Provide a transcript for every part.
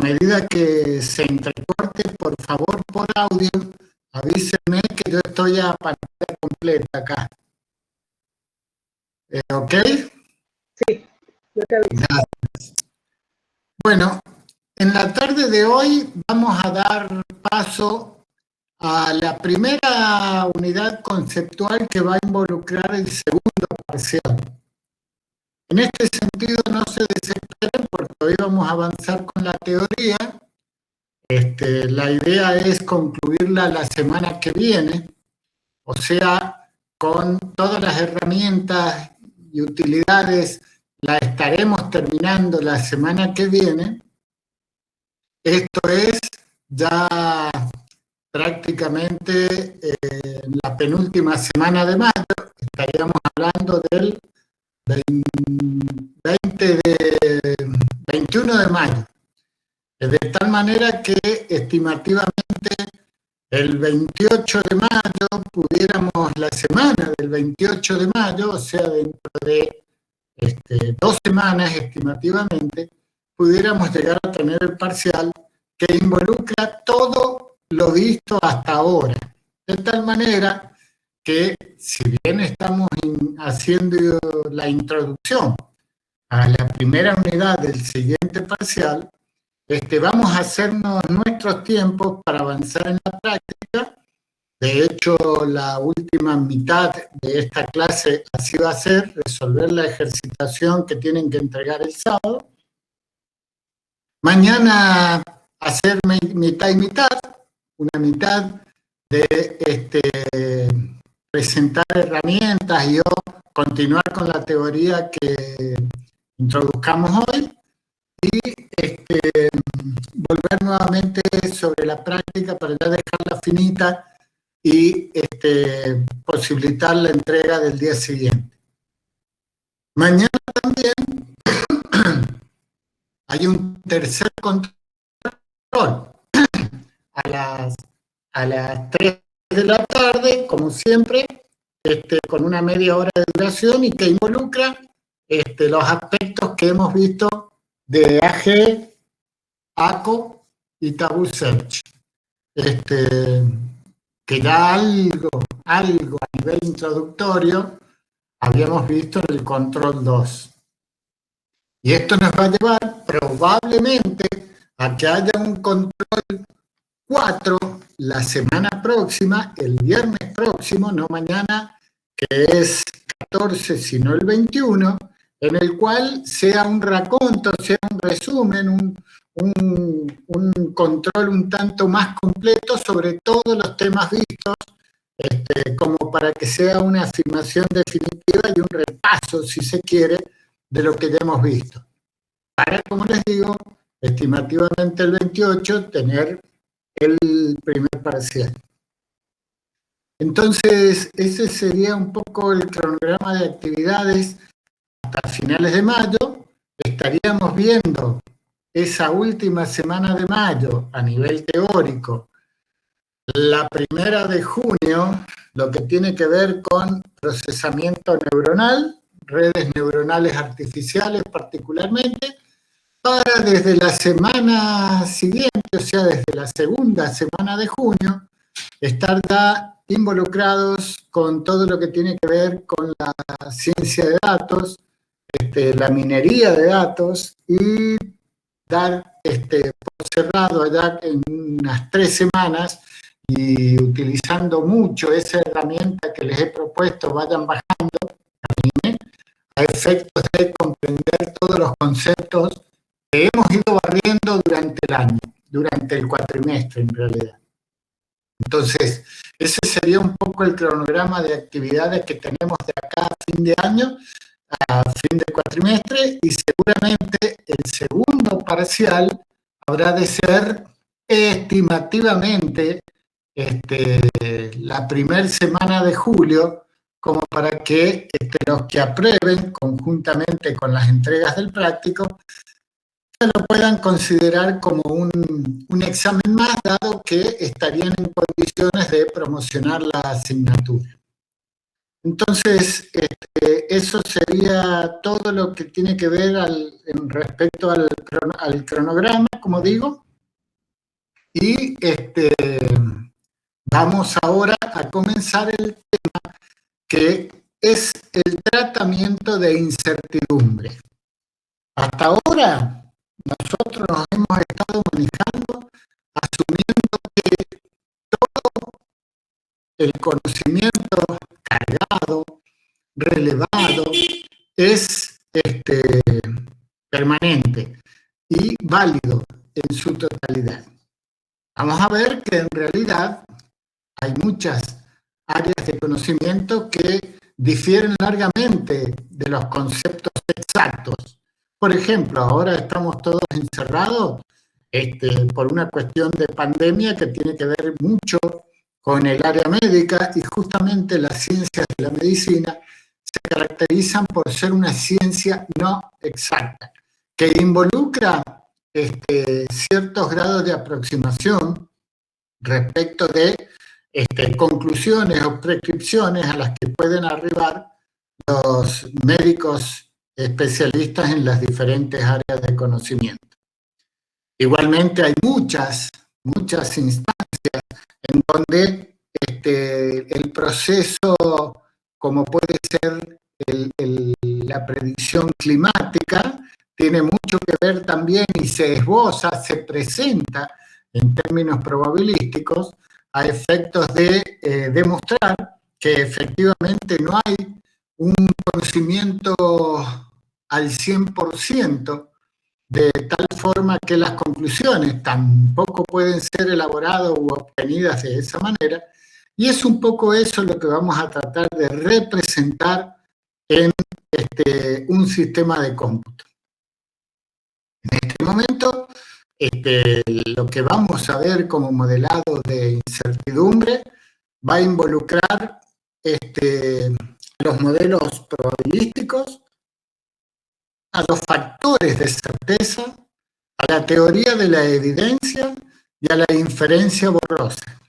medida que se entrecorte, por favor, por audio, avísenme que yo estoy a pantalla completa acá. ¿Ok? Sí, yo te aviso. Gracias. Bueno, en la tarde de hoy vamos a dar paso a la primera unidad conceptual que va a involucrar el segundo parcial. En este sentido, no se desesperen porque hoy vamos a avanzar con la teoría. La idea es concluirla la semana que viene, o sea, con todas las herramientas y utilidades la estaremos terminando la semana que viene. Esto es ya prácticamente la penúltima semana de mayo, estaríamos hablando del 21 de mayo. De tal manera que estimativamente el 28 de mayo pudiéramos, la semana del 28 de mayo, o sea, dentro de 2 semanas estimativamente, pudiéramos llegar a tener el parcial que involucra todo lo visto hasta ahora. De tal manera que, si bien estamos haciendo la introducción a la primera unidad del siguiente parcial, vamos a hacernos nuestros tiempos para avanzar en la práctica. De hecho, la última mitad de esta clase así va a ser, resolver la ejercitación que tienen que entregar el sábado. Mañana hacer mitad y mitad, una mitad de presentar herramientas y o continuar con la teoría que introduzcamos hoy, y volver nuevamente sobre la práctica para ya dejarla finita y posibilitar la entrega del día siguiente. Mañana también hay un tercer control a las 3 de la tarde, como siempre, con una media hora de duración y que involucra los aspectos que hemos visto de AG, ACO y Taboo Search. Que ya algo a nivel introductorio habíamos visto en el control 2. Y esto nos va a llevar probablemente a que haya un control 4 la semana próxima, el viernes próximo, no mañana, que es 14, sino el 21, en el cual sea un raconto, sea un resumen, un control un tanto más completo sobre todos los temas vistos, como para que sea una afirmación definitiva y un repaso, si se quiere, de lo que ya hemos visto. Para, como les digo, estimativamente el 28, tener el primer parcial. Entonces, ese sería un poco el cronograma de actividades hasta finales de mayo. Estaríamos viendo esa última semana de mayo a nivel teórico, la primera de junio, lo que tiene que ver con procesamiento neuronal, redes neuronales artificiales particularmente, para desde la semana siguiente, o sea, desde la segunda semana de junio, estar ya involucrados con todo lo que tiene que ver con la ciencia de datos, la minería de datos, y dar por cerrado allá en unas 3 semanas, y utilizando mucho esa herramienta que les he propuesto, vayan bajando, a efectos de comprender todos los conceptos que hemos ido barriendo durante el año, durante el cuatrimestre en realidad. Entonces, ese sería un poco el cronograma de actividades que tenemos de acá a fin de año, a fin de cuatrimestre, y seguramente el segundo parcial habrá de ser estimativamente la primera semana de julio, como para que los que aprueben conjuntamente con las entregas del práctico se lo puedan considerar como un examen más, dado que estarían en condiciones de promocionar la asignatura. Entonces, eso sería todo lo que tiene que ver respecto al cronograma, como digo. Y vamos ahora a comenzar el tema que es el tratamiento de incertidumbre. Hasta ahora nosotros nos hemos estado manejando asumiendo que todo el conocimiento cargado, relevado, es permanente y válido en su totalidad. Vamos a ver que en realidad hay muchas áreas de conocimiento que difieren largamente de los conceptos exactos. Por ejemplo, ahora estamos todos encerrados por una cuestión de pandemia que tiene que ver mucho con el área médica, y justamente las ciencias de la medicina se caracterizan por ser una ciencia no exacta, que involucra ciertos grados de aproximación respecto de conclusiones o prescripciones a las que pueden arribar los médicos especialistas en las diferentes áreas de conocimiento. Igualmente hay muchas instancias en donde el proceso, como puede ser la predicción climática, tiene mucho que ver también y se esboza, se presenta en términos probabilísticos a efectos de demostrar que efectivamente no hay un conocimiento al 100%, de tal forma que las conclusiones tampoco pueden ser elaboradas u obtenidas de esa manera, y es un poco eso lo que vamos a tratar de representar en un sistema de cómputo. En este momento, lo que vamos a ver como modelado de incertidumbre va a involucrar los modelos probabilísticos, a los factores de certeza, a la teoría de la evidencia y a la inferencia borrosa.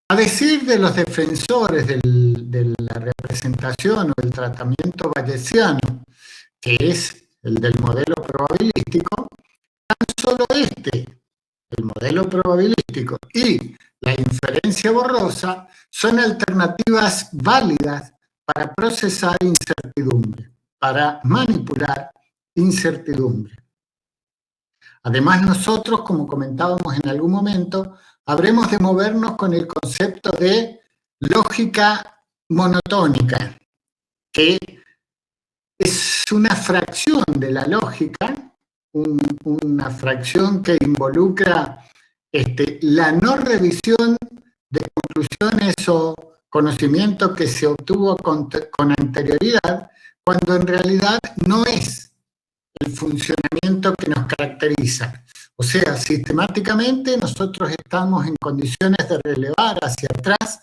A decir de los defensores de la representación o el tratamiento bayesiano, que es el del modelo probabilístico, tan solo el modelo probabilístico y la inferencia borrosa, son alternativas válidas para procesar incertidumbre, para manipular incertidumbre. Además, nosotros, como comentábamos en algún momento, habremos de movernos con el concepto de lógica monotónica, que es una fracción de la lógica, una fracción que involucra la no revisión de conclusiones o conocimiento que se obtuvo con anterioridad, cuando en realidad no es el funcionamiento que nos caracteriza. O sea, sistemáticamente nosotros estamos en condiciones de relevar hacia atrás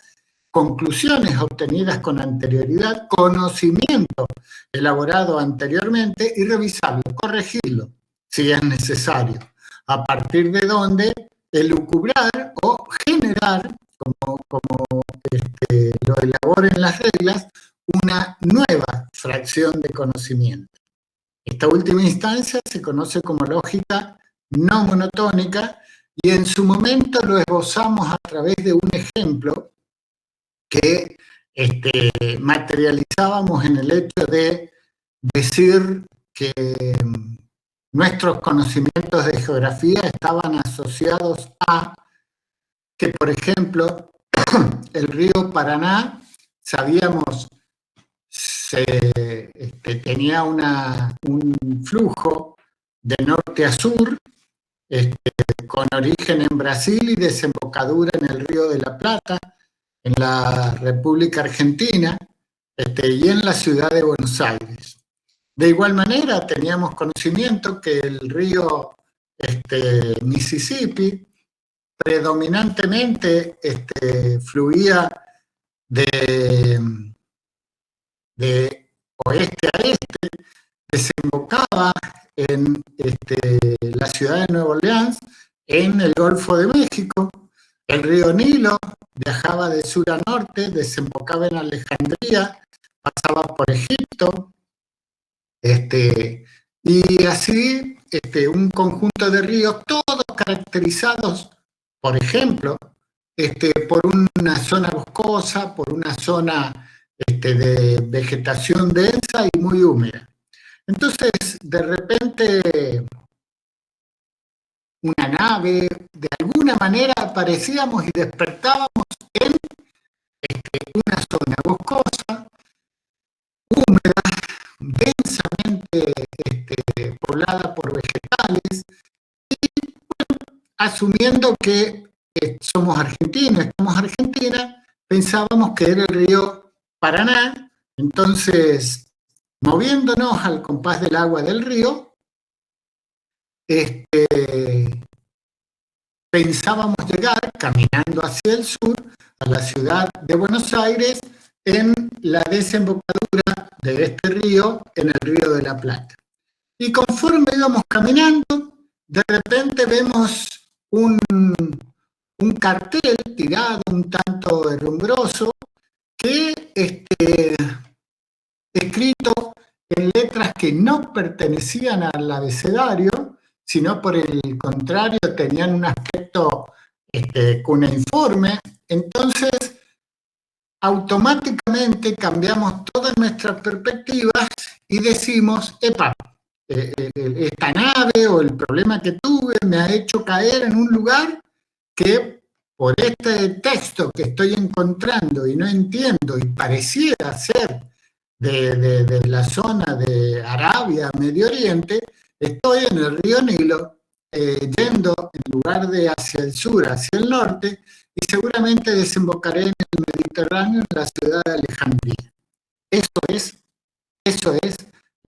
conclusiones obtenidas con anterioridad, conocimiento elaborado anteriormente, y revisarlo, corregirlo, si es necesario, a partir de donde elucubrar o generar, como lo elaboren las reglas, una nueva fracción de conocimiento. Esta última instancia se conoce como lógica no monotónica, y en su momento lo esbozamos a través de un ejemplo que materializábamos en el hecho de decir que nuestros conocimientos de geografía estaban asociados a que, por ejemplo, el río Paraná, sabíamos, tenía un flujo de norte a sur, con origen en Brasil y desembocadura en el Río de la Plata, en la República Argentina, y en la ciudad de Buenos Aires. De igual manera, teníamos conocimiento que el río Mississippi predominantemente fluía de oeste a este, desembocaba en la ciudad de Nueva Orleans, en el Golfo de México, el río Nilo viajaba de sur a norte, desembocaba en Alejandría, pasaba por Egipto, y así un conjunto de ríos, todos caracterizados, por ejemplo, por una zona boscosa, por una zona de vegetación densa y muy húmeda. Entonces, de repente, una nave, de alguna manera aparecíamos y despertábamos en una zona boscosa, húmeda, densamente poblada por vegetales, y asumiendo que somos argentinos, estamos en Argentina, pensábamos que era el río Paraná. Entonces, moviéndonos al compás del agua del río, pensábamos llegar caminando hacia el sur a la ciudad de Buenos Aires en la desembocadura de este río en el Río de la Plata. Y conforme íbamos caminando, de repente vemos un cartel tirado un tanto herrumbroso que escrito en letras que no pertenecían al abecedario, sino por el contrario tenían un aspecto cuneiforme. Entonces, automáticamente cambiamos todas nuestras perspectivas y decimos, epa, esta nave o el problema que tuve me ha hecho caer en un lugar que por este texto que estoy encontrando y no entiendo y pareciera ser de la zona de Arabia, Medio Oriente, estoy en el río Nilo, yendo en lugar de hacia el sur, hacia el norte, y seguramente desembocaré en el Mediterráneo, en la ciudad de Alejandría. Eso es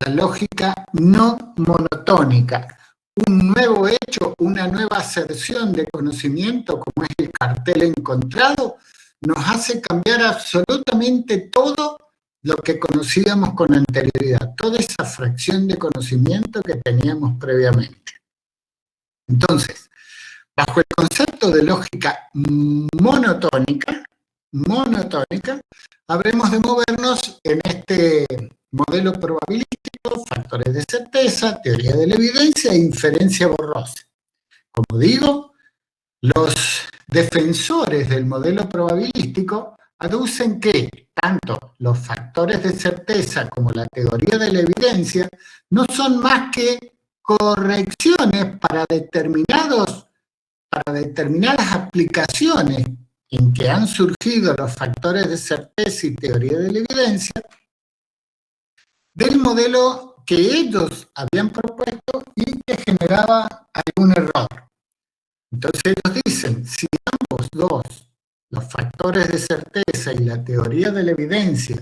la lógica no monotónica. Un nuevo hecho, una nueva aserción de conocimiento, como es el cartel encontrado, nos hace cambiar absolutamente todo lo que conocíamos con anterioridad, toda esa fracción de conocimiento que teníamos previamente. Entonces, bajo el concepto de lógica monotónica, habremos de movernos en este modelo probabilístico, factores de certeza, teoría de la evidencia e inferencia borrosa. Como digo, los defensores del modelo probabilístico aducen que tanto los factores de certeza como la teoría de la evidencia no son más que correcciones para determinadas aplicaciones en que han surgido los factores de certeza y teoría de la evidencia del modelo que ellos habían propuesto y que generaba algún error. Entonces ellos dicen, si ambos dos, los factores de certeza y la teoría de la evidencia,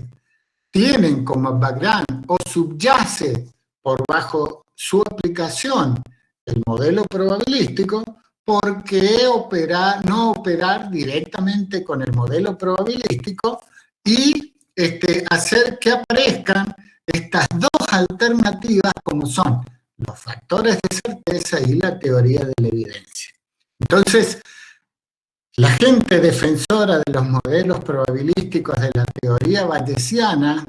tienen como background o subyace por bajo su aplicación el modelo probabilístico, ¿por qué no operar directamente con el modelo probabilístico y hacer que aparezcan estas dos alternativas como son los factores de certeza y la teoría de la evidencia? Entonces, la gente defensora de los modelos probabilísticos de la teoría bayesiana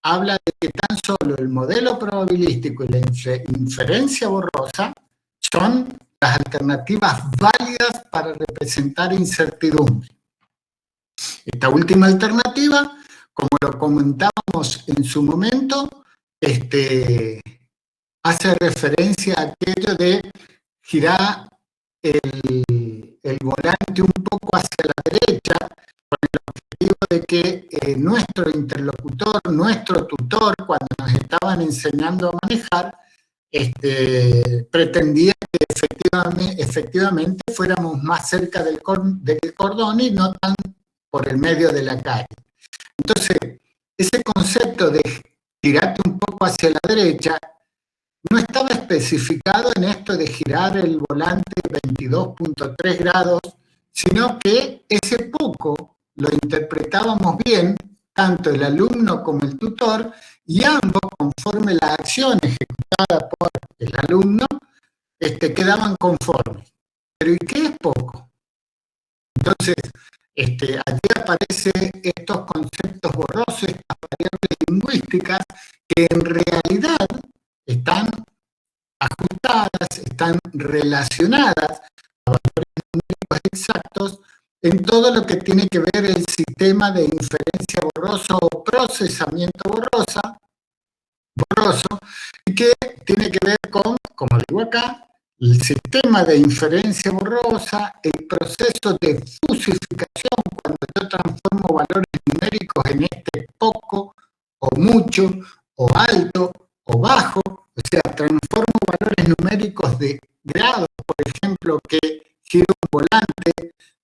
habla de que tan solo el modelo probabilístico y la inferencia borrosa son las alternativas válidas para representar incertidumbre. Esta última alternativa, como lo comentábamos en su momento, hace referencia a aquello de girar el volante un poco hacia la derecha, con el objetivo de que nuestro interlocutor, nuestro tutor, cuando nos estaban enseñando a manejar, pretendía que efectivamente fuéramos más cerca del cordón y no tan por el medio de la calle. Entonces, ese concepto de girarte un poco hacia la derecha no estaba especificado en esto de girar el volante 22.3 grados, sino que ese poco lo interpretábamos bien, tanto el alumno como el tutor, y ambos, conforme la acción ejecutada por el alumno, quedaban conformes. Pero ¿y qué es poco? Entonces, allí aparecen estos conceptos borrosos, estas variables lingüísticas que en realidad están ajustadas, están relacionadas a valores numéricos exactos en todo lo que tiene que ver el sistema de inferencia borroso o procesamiento borroso, y que tiene que ver con, como digo acá, el sistema de inferencia borrosa, el proceso de fusificación, cuando yo transformo valores numéricos en poco o mucho, o alto o bajo, o sea, transformo valores numéricos de grado, por ejemplo, que giro un volante,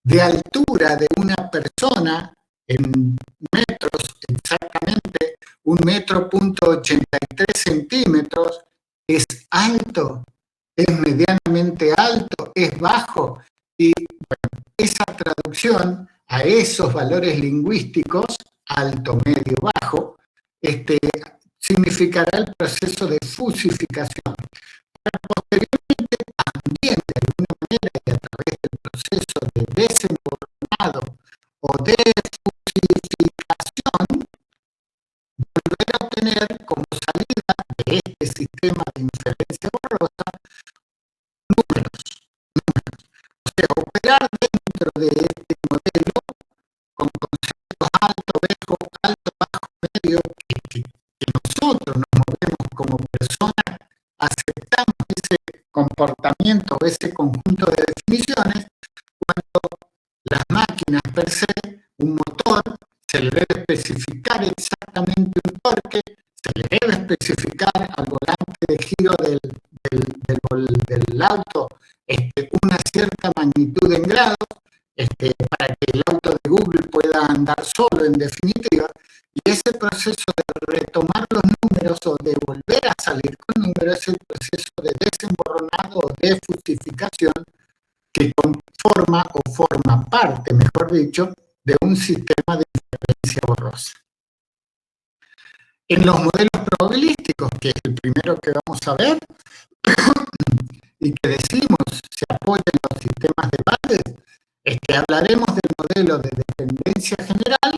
de altura de una persona en metros, exactamente 1,83 centímetros, es alto, es medianamente alto, es bajo, y bueno, esa traducción a esos valores lingüísticos, alto, medio, bajo, significará el proceso de fusificación. Para posteriormente, también de alguna manera y a través del proceso de desemborronado o de fusificación, volver a obtener como salida de este sistema de inferencia borrosa números. O sea, operar dentro de este modelo con conceptos alto, bajo, medio, que nosotros nos movemos como personas, aceptamos ese comportamiento, ese conjunto de definiciones, cuando las máquinas per se, un motor, se le debe especificar exactamente un torque, se le debe especificar al volante de giro del auto una cierta magnitud en grados, para que el auto de Google pueda andar solo en definitiva, y ese proceso de retomar los números o de volver a salir con números es el proceso de desemborronado o de fusificación que conforma o forma parte, mejor dicho, de un sistema de inferencia borrosa. En los modelos probabilísticos, que es el primero que vamos a ver, y que decimos se apoya en los sistemas de Bayes, hablaremos del modelo de dependencia general,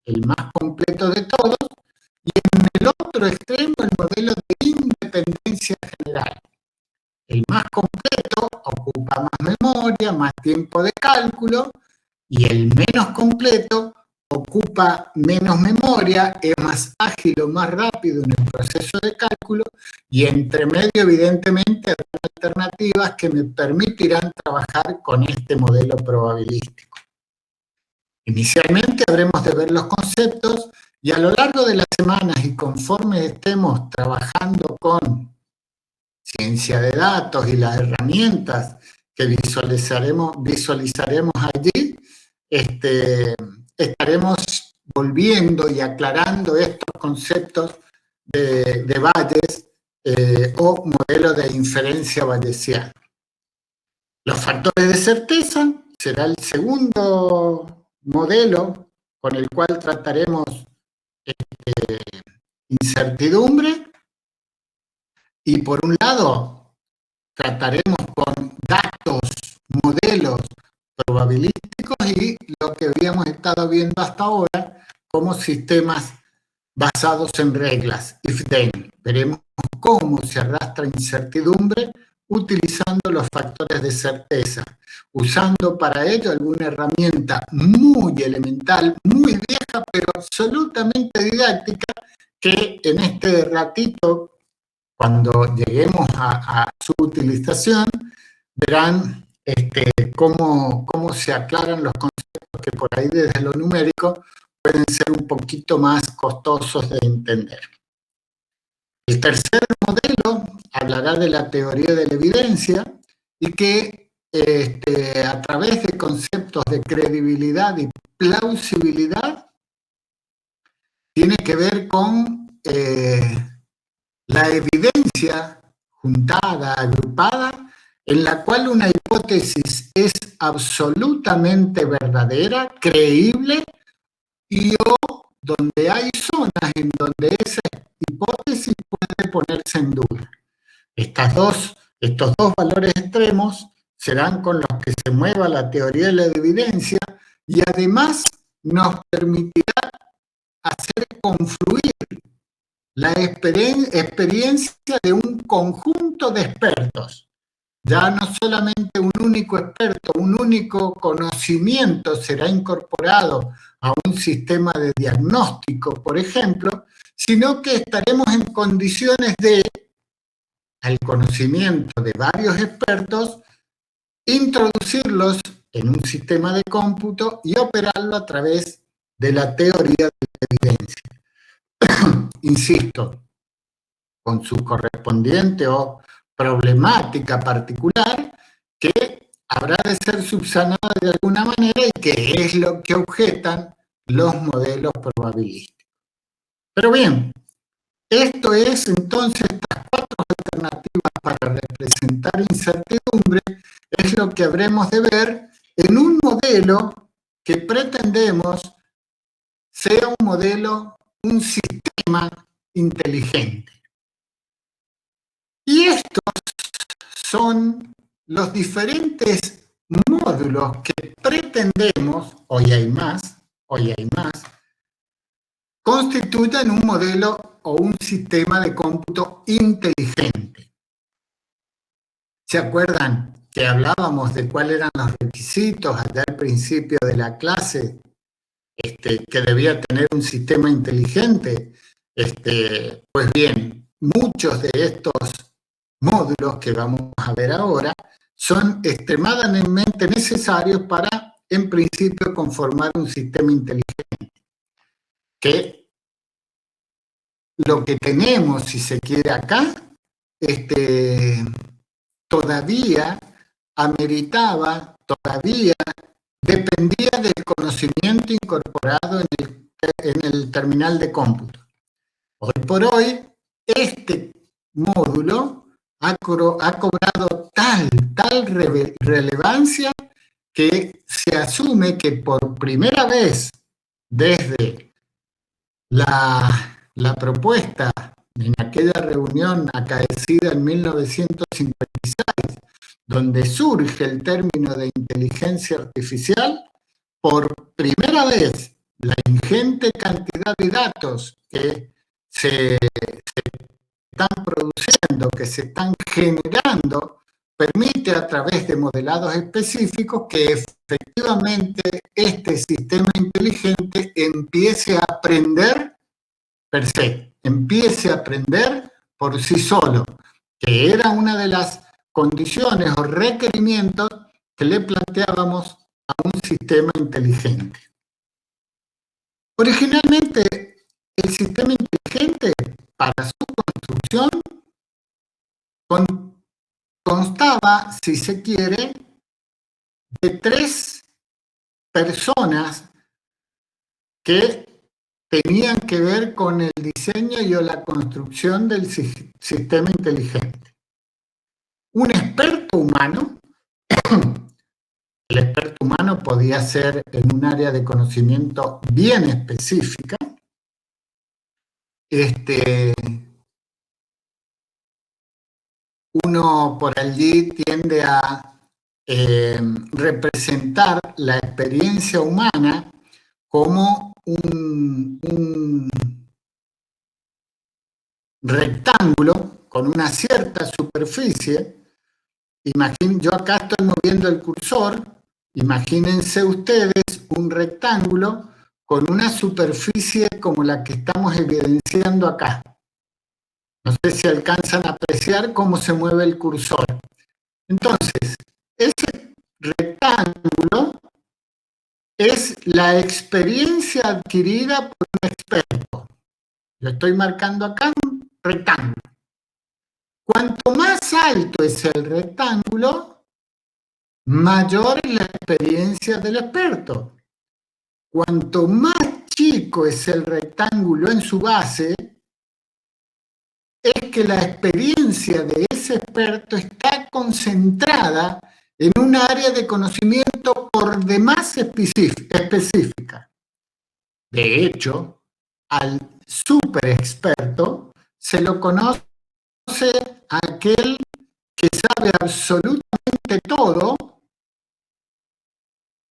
el más completo de todos, y en el otro extremo el modelo de independencia general. El más completo ocupa más memoria, más tiempo de cálculo, y el menos completo ocupa menos memoria, es más ágil o más rápido en el proceso de cálculo, y entre medio evidentemente hay alternativas que me permitirán trabajar con este modelo probabilístico. Inicialmente habremos de ver los conceptos, y a lo largo de las semanas y conforme estemos trabajando con ciencia de datos y las herramientas que visualizaremos allí, estaremos volviendo y aclarando estos conceptos de Bayes o modelo de inferencia bayesiana. Los factores de certeza será el segundo modelo con el cual trataremos incertidumbre, y por un lado trataremos con datos, modelos probabilísticos y lo que habíamos estado viendo hasta ahora como sistemas basados en reglas, if-then. Veremos cómo se arrastra incertidumbre utilizando los factores de certeza, usando para ello alguna herramienta muy elemental, muy vieja, pero absolutamente didáctica, que en este ratito, cuando lleguemos a su utilización, verán cómo se aclaran los conceptos que por ahí desde lo numérico pueden ser un poquito más costosos de entender. El tercer modelo hablará de la teoría de la evidencia y que a través de conceptos de credibilidad y plausibilidad tiene que ver con la evidencia juntada, agrupada, en la cual una hipótesis es absolutamente verdadera, creíble, y o donde hay zonas en donde esa hipótesis puede ponerse en duda. Estos dos valores extremos serán con los que se mueva la teoría de la evidencia, y además nos permitirá hacer confluir la experiencia de un conjunto de expertos. Ya no solamente un único experto, un único conocimiento será incorporado a un sistema de diagnóstico, por ejemplo, sino que estaremos en condiciones de, al conocimiento de varios expertos, introducirlos en un sistema de cómputo y operarlo a través de la teoría de la evidencia. Insisto, con su correspondiente o problemática particular que habrá de ser subsanada de alguna manera y que es lo que objetan los modelos probabilísticos. Pero bien, esto es entonces estas 4 alternativas para representar incertidumbre, es lo que habremos de ver en un modelo que pretendemos sea un modelo, un sistema inteligente. Y estos son los diferentes módulos que pretendemos, hoy hay más, constituyen un modelo o un sistema de cómputo inteligente. ¿Se acuerdan que hablábamos de cuáles eran los requisitos allá al principio de la clase que debía tener un sistema inteligente? Pues bien, muchos de estos módulos que vamos a ver ahora son extremadamente necesarios para, en principio, conformar un sistema inteligente. Que lo que tenemos, si se quiere acá, todavía ameritaba, todavía dependía del conocimiento incorporado en el terminal de cómputo. Hoy por hoy, este módulo ha cobrado tal relevancia que se asume que por primera vez desde la propuesta en aquella reunión acaecida en 1956, donde surge el término de inteligencia artificial, por primera vez la ingente cantidad de datos que se están produciendo, que se están generando, permite a través de modelados específicos que efectivamente este sistema inteligente empiece a aprender per se, empiece a aprender por sí solo, que era una de las condiciones o requerimientos que le planteábamos a un sistema inteligente. Originalmente, el sistema inteligente, para su construcción, constaba, si se quiere, de 3 personas que tenían que ver con el diseño y o la construcción del sistema inteligente. Un experto humano, el experto humano podía ser en un área de conocimiento bien específica, uno por allí tiende a representar la experiencia humana como un rectángulo con una cierta superficie. Yo acá estoy moviendo el cursor, imagínense ustedes un rectángulo con una superficie como la que estamos evidenciando acá. No sé si alcanzan a apreciar cómo se mueve el cursor. Entonces, ese rectángulo es la experiencia adquirida por un experto. Yo estoy marcando acá un rectángulo. Cuanto más alto es el rectángulo, mayor es la experiencia del experto. Cuanto más chico es el rectángulo en su base, es que la experiencia de ese experto está concentrada en un área de conocimiento por demás específica. De hecho, al superexperto se lo conoce a aquel que sabe absolutamente todo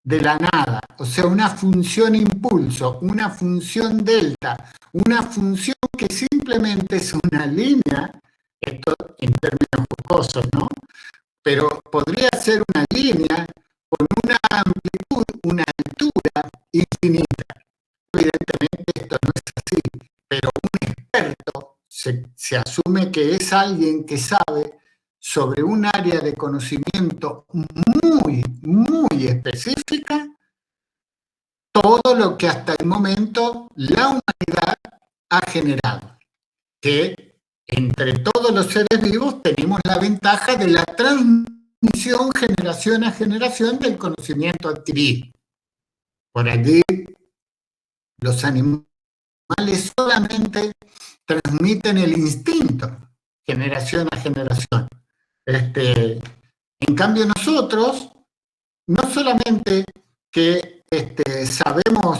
de la nada, o sea, una función impulso, una función delta, una función que simplemente es una línea, esto en términos jocosos, ¿no? Pero podría ser una línea con una amplitud, una altura infinita. Evidentemente esto no es así, pero un experto se asume que es alguien que sabe sobre un área de conocimiento muy, muy específica todo lo que hasta el momento la humanidad ha generado, que entre todos los seres vivos tenemos la ventaja de la transmisión generación a generación del conocimiento adquirido. Por allí los animales solamente transmiten el instinto generación a generación. En cambio nosotros, no solamente que sabemos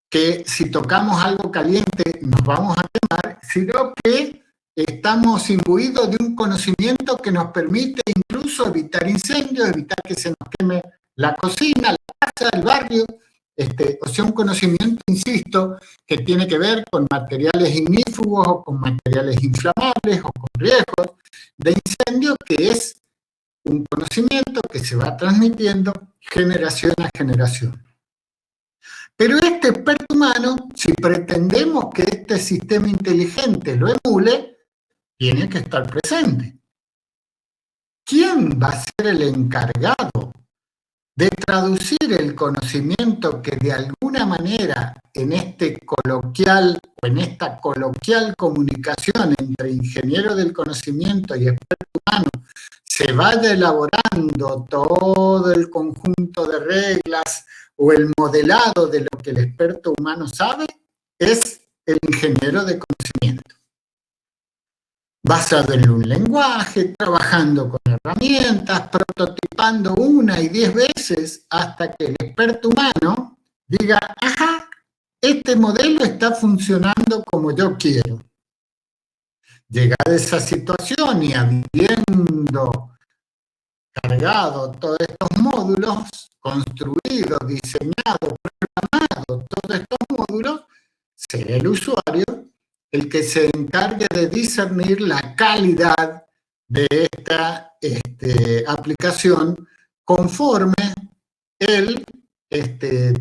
que si tocamos algo caliente nos vamos a quemar, sino que estamos imbuidos de un conocimiento que nos permite incluso evitar incendios, evitar que se nos queme la cocina, la casa, el barrio, o sea, un conocimiento, insisto, que tiene que ver con materiales ignífugos o con materiales inflamables o con riesgos de incendio, que es un conocimiento que se va transmitiendo generación a generación. Pero este experto humano, si pretendemos que este sistema inteligente lo emule, tiene que estar presente. ¿Quién va a ser el encargado de traducir el conocimiento que de alguna manera en este coloquial o en esta coloquial comunicación entre ingeniero del conocimiento y experto humano se vaya elaborando todo el conjunto de reglas o el modelado de lo que el experto humano sabe? Es el ingeniero de conocimiento. Basado en un lenguaje, trabajando con herramientas, prototipando 1 y 10 veces hasta que el experto humano diga, ajá, este modelo está funcionando como yo quiero. Llegada esa situación y habiendo cargado todos estos módulos, construido, diseñado, programado todos estos módulos, será el usuario el que se encargue de discernir la calidad de esta aplicación conforme él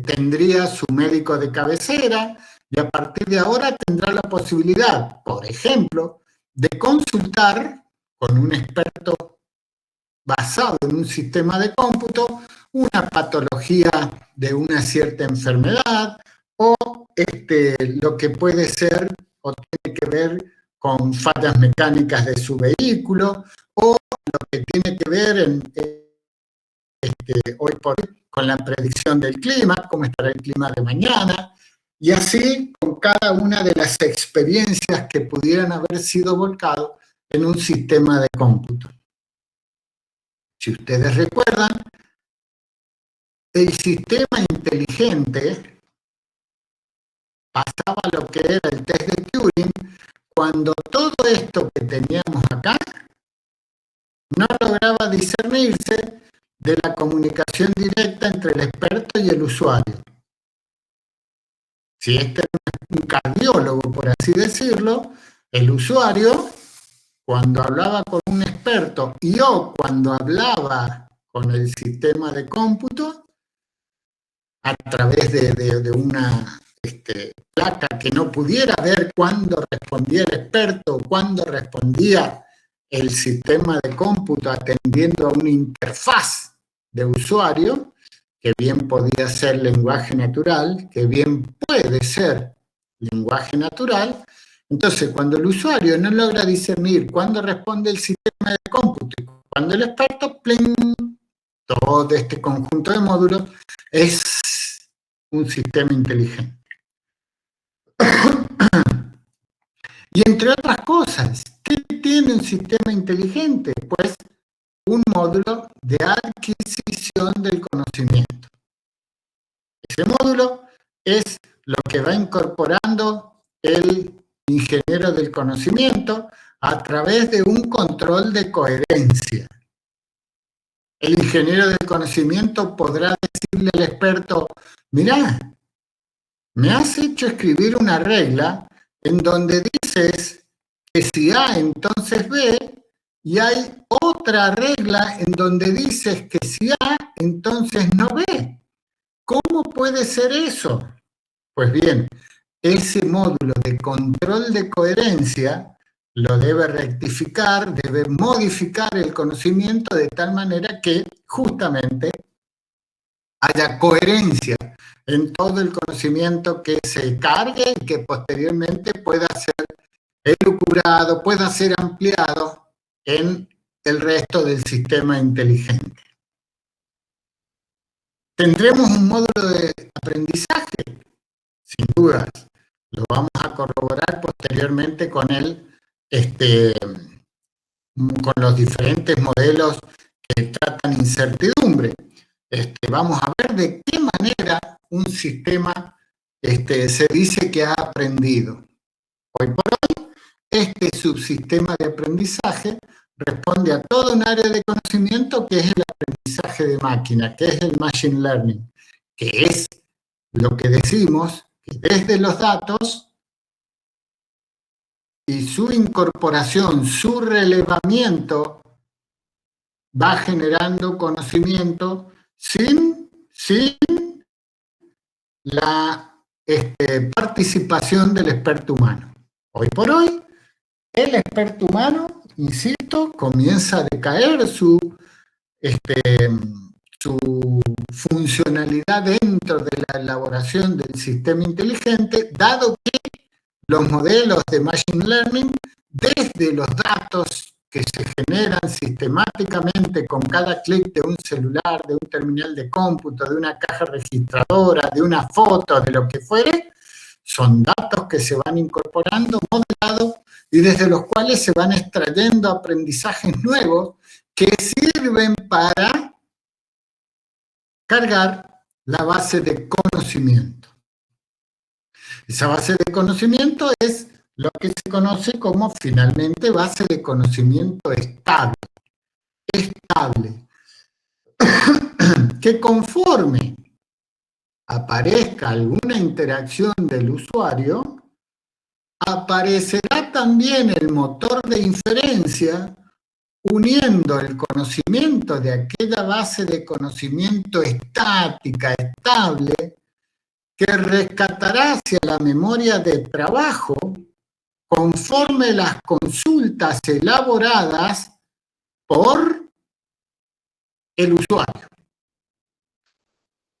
tendría su médico de cabecera y a partir de ahora tendrá la posibilidad, por ejemplo, de consultar con un experto basado en un sistema de cómputo una patología de una cierta enfermedad o lo que puede ser o tiene que ver con fallas mecánicas de su vehículo o lo que tiene que ver hoy por hoy con la predicción del clima, cómo estará el clima de mañana, y así con cada una de las experiencias que pudieran haber sido volcado en un sistema de cómputo. Si ustedes recuerdan, el sistema inteligente pasaba lo que era el test de Turing cuando todo esto que teníamos acá no lograba discernirse de la comunicación directa entre el experto y el usuario. Si este era un cardiólogo, por así decirlo, el usuario, cuando hablaba con un experto y o cuando hablaba con el sistema de cómputo, a través de una placa que no pudiera ver cuándo respondía el experto, cuándo respondía el sistema de cómputo atendiendo a una interfaz de usuario, que bien podía ser lenguaje natural, que bien puede ser lenguaje natural. Entonces, cuando el usuario no logra discernir cuándo responde el sistema de cómputo y cuando el experto, ¡pling!, todo este conjunto de módulos es un sistema inteligente. Y entre otras cosas, ¿qué tiene un sistema inteligente? Pues un módulo de adquisición del conocimiento. Ese módulo es lo que va incorporando el ingeniero del conocimiento a través de un control de coherencia. El ingeniero del conocimiento podrá decirle al experto, mirá, me has hecho escribir una regla en donde dices que si A, entonces B, y hay otra regla en donde dices que si A, entonces no B. ¿Cómo puede ser eso? Pues bien, ese módulo de control de coherencia lo debe rectificar, debe modificar el conocimiento de tal manera que justamente haya coherencia en todo el conocimiento que se cargue y que posteriormente pueda ser elucubrado, pueda ser ampliado en el resto del sistema inteligente. ¿Tendremos un módulo de aprendizaje? Sin dudas. Lo vamos a corroborar posteriormente con con los diferentes modelos que tratan incertidumbre. Vamos a ver de qué manera un sistema se dice que ha aprendido. Hoy por hoy, este subsistema de aprendizaje responde a todo un área de conocimiento que es el aprendizaje de máquina, que es el machine learning, que es lo que decimos que desde los datos y su incorporación, su relevamiento, va generando conocimiento sin la participación del experto humano. Hoy por hoy, el experto humano, insisto, comienza a decaer su funcionalidad dentro de la elaboración del sistema inteligente, dado que los modelos de Machine Learning, desde los datos que se generan sistemáticamente con cada clic de un celular, de un terminal de cómputo, de una caja registradora, de una foto, de lo que fuere, son datos que se van incorporando, modelados, y desde los cuales se van extrayendo aprendizajes nuevos que sirven para cargar la base de conocimiento. Esa base de conocimiento es lo que se conoce como finalmente base de conocimiento estable. Estable. Que conforme aparezca alguna interacción del usuario, aparecerá también el motor de inferencia uniendo el conocimiento de aquella base de conocimiento estática, estable, que rescatará hacia la memoria de trabajo conforme las consultas elaboradas por el usuario.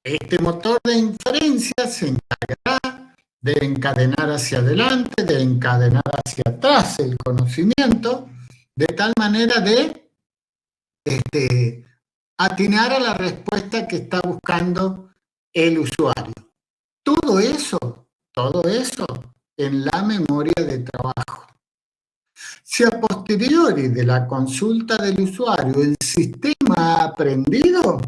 Este motor de inferencia se encargará de encadenar hacia adelante, de encadenar hacia atrás el conocimiento, de tal manera de atinar a la respuesta que está buscando el usuario. Todo eso en la memoria de trabajo. Si a posteriori de la consulta del usuario el sistema ha aprendido,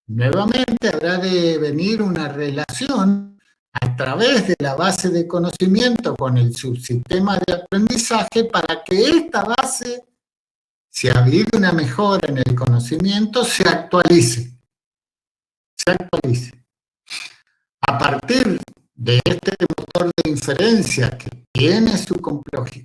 nuevamente habrá de venir una relación a través de la base de conocimiento con el subsistema de aprendizaje para que esta base, si ha habido una mejora en el conocimiento, se actualice. A partir de este motor de inferencia que tiene su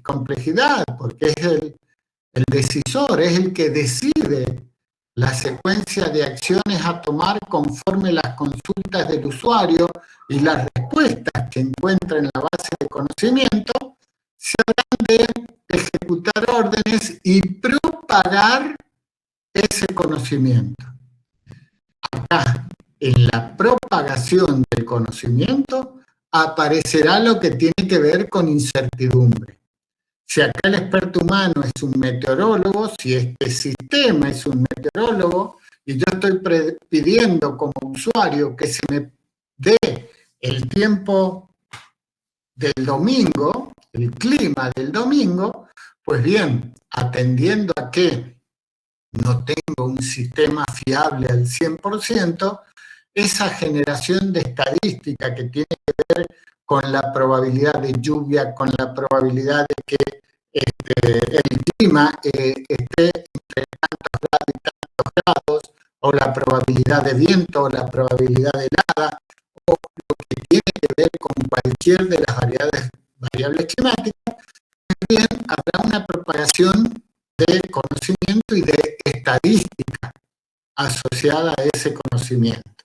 complejidad, porque es el decisor, es el que decide la secuencia de acciones a tomar conforme las consultas del usuario y las respuestas que encuentra en la base de conocimiento, se habrán de ejecutar órdenes y propagar ese conocimiento. Acá, en la propagación del conocimiento, aparecerá lo que tiene que ver con incertidumbre. Si acá el experto humano es un meteorólogo, si este sistema es un meteorólogo, y yo estoy pidiendo como usuario que se me dé el tiempo del domingo, el clima del domingo, pues bien, atendiendo a que no tengo un sistema fiable al 100%, esa generación de estadística que tiene que ver con la probabilidad de lluvia, con la probabilidad de que el clima esté entre tantos grados y tantos grados, o la probabilidad de viento, o la probabilidad de helada, o lo que tiene que ver con cualquier de las variables climáticas, también habrá una propagación de conocimiento y de estadística asociada a ese conocimiento.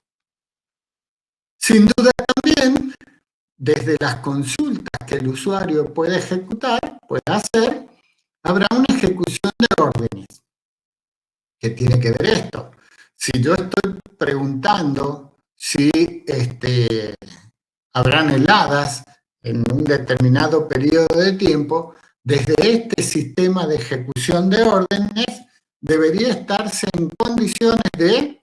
Sin duda también, desde las consultas que el usuario puede ejecutar, puede hacer, habrá una ejecución de órdenes. ¿Qué tiene que ver esto? Si yo estoy preguntando si habrán heladas en un determinado periodo de tiempo, desde este sistema de ejecución de órdenes debería estarse en condiciones de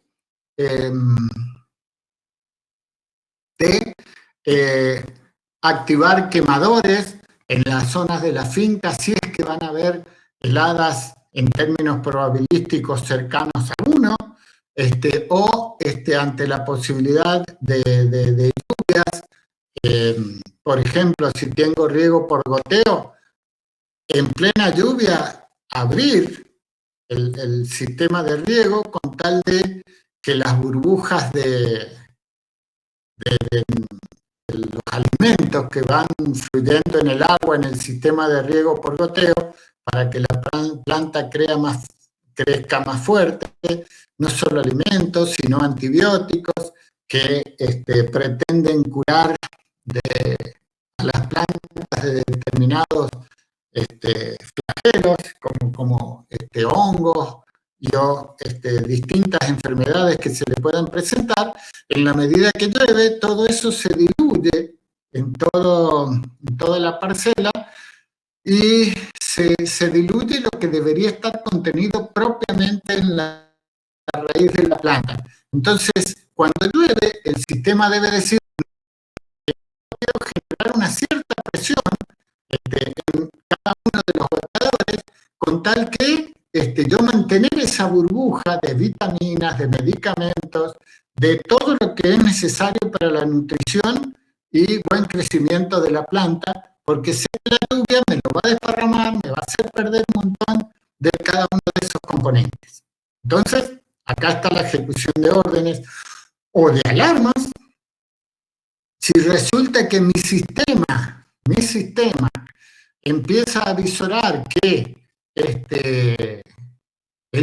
activar quemadores en las zonas de la finca si es que van a haber heladas en términos probabilísticos cercanos a 1, o ante la posibilidad de lluvias, por ejemplo, si tengo riego por goteo, en plena lluvia abrir el sistema de riego con tal de que las burbujas de los alimentos que van fluyendo en el agua, en el sistema de riego por goteo, para que la planta crezca más fuerte, no solo alimentos, sino antibióticos que pretenden curar a las plantas de determinados flagelos, como hongos y distintas enfermedades que se le puedan presentar. En la medida que llueve, todo eso se diluye en toda la parcela y se diluye lo que debería estar contenido propiamente en la raíz de la planta. Entonces, cuando llueve, el sistema debe decir que quiero generar una cierta presión en cada uno de los goteadores, con tal que yo mantener esa burbuja de vitaminas, de medicamentos, de todo lo que es necesario para la nutrición y buen crecimiento de la planta, porque sé que la lluvia me lo va a desparramar, me va a hacer perder un montón de cada uno de esos componentes. Entonces, acá está la ejecución de órdenes o de alarmas. Si resulta que mi sistema empieza a visorar que el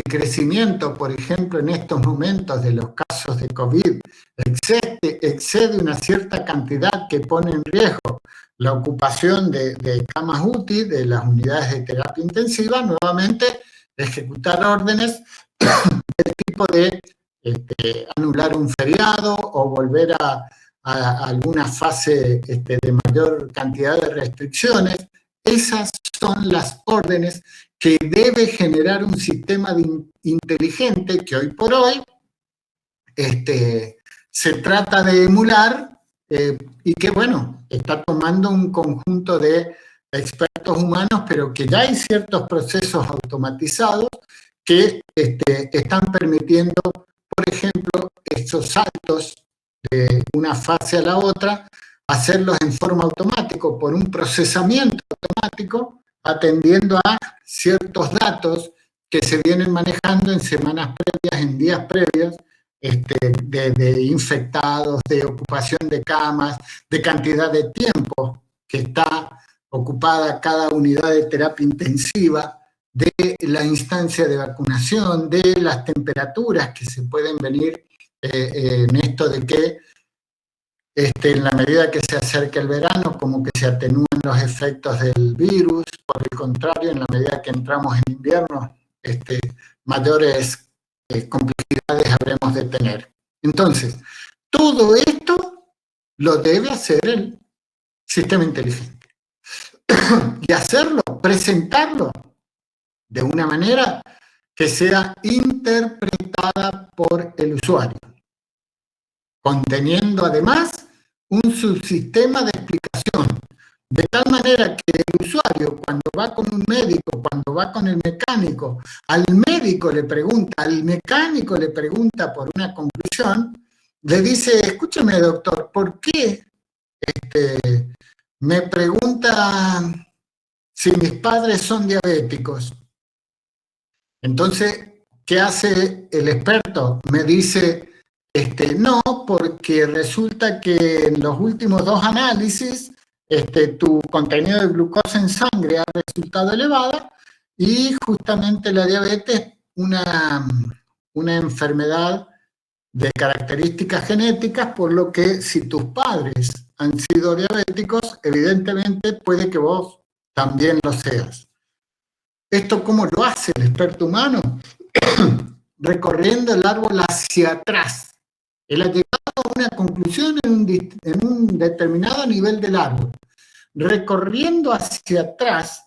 crecimiento, por ejemplo, en estos momentos de los casos de COVID, excede una cierta cantidad que pone en riesgo la ocupación de camas UTI, de las unidades de terapia intensiva, nuevamente ejecutar órdenes del tipo de anular un feriado o volver a alguna fase de mayor cantidad de restricciones. Esas son las órdenes que debe generar un sistema inteligente que hoy por hoy se trata de emular y que, bueno, está tomando un conjunto de expertos humanos, pero que ya hay ciertos procesos automatizados que están permitiendo, por ejemplo, esos saltos de una fase a la otra, hacerlos en forma automática, por un procesamiento automático, atendiendo a ciertos datos que se vienen manejando en semanas previas, en días previos, de infectados, de ocupación de camas, de cantidad de tiempo que está ocupada cada unidad de terapia intensiva, de la instancia de vacunación, de las temperaturas que se pueden venir en esto de que en la medida que se acerca el verano, como que se atenúan los efectos del virus. Por el contrario, en la medida que entramos en invierno, mayores complejidades habremos de tener. Entonces, todo esto lo debe hacer el sistema inteligente. Y hacerlo, presentarlo de una manera que sea interpretada por el usuario, conteniendo además un subsistema de explicación, de tal manera que el usuario, cuando va con un médico, cuando va con el mecánico, al médico le pregunta, al mecánico le pregunta por una conclusión, le dice: escúchame, doctor, ¿por qué me pregunta si mis padres son diabéticos? Entonces, ¿qué hace el experto? Me dice, no, porque resulta que en los últimos 2 análisis, tu contenido de glucosa en sangre ha resultado elevada y justamente la diabetes, una enfermedad de características genéticas, por lo que si tus padres han sido diabéticos, evidentemente puede que vos también lo seas. ¿Esto cómo lo hace el experto humano? Recorriendo el árbol hacia atrás. Él ha llegado a una conclusión en un determinado nivel del árbol. Recorriendo hacia atrás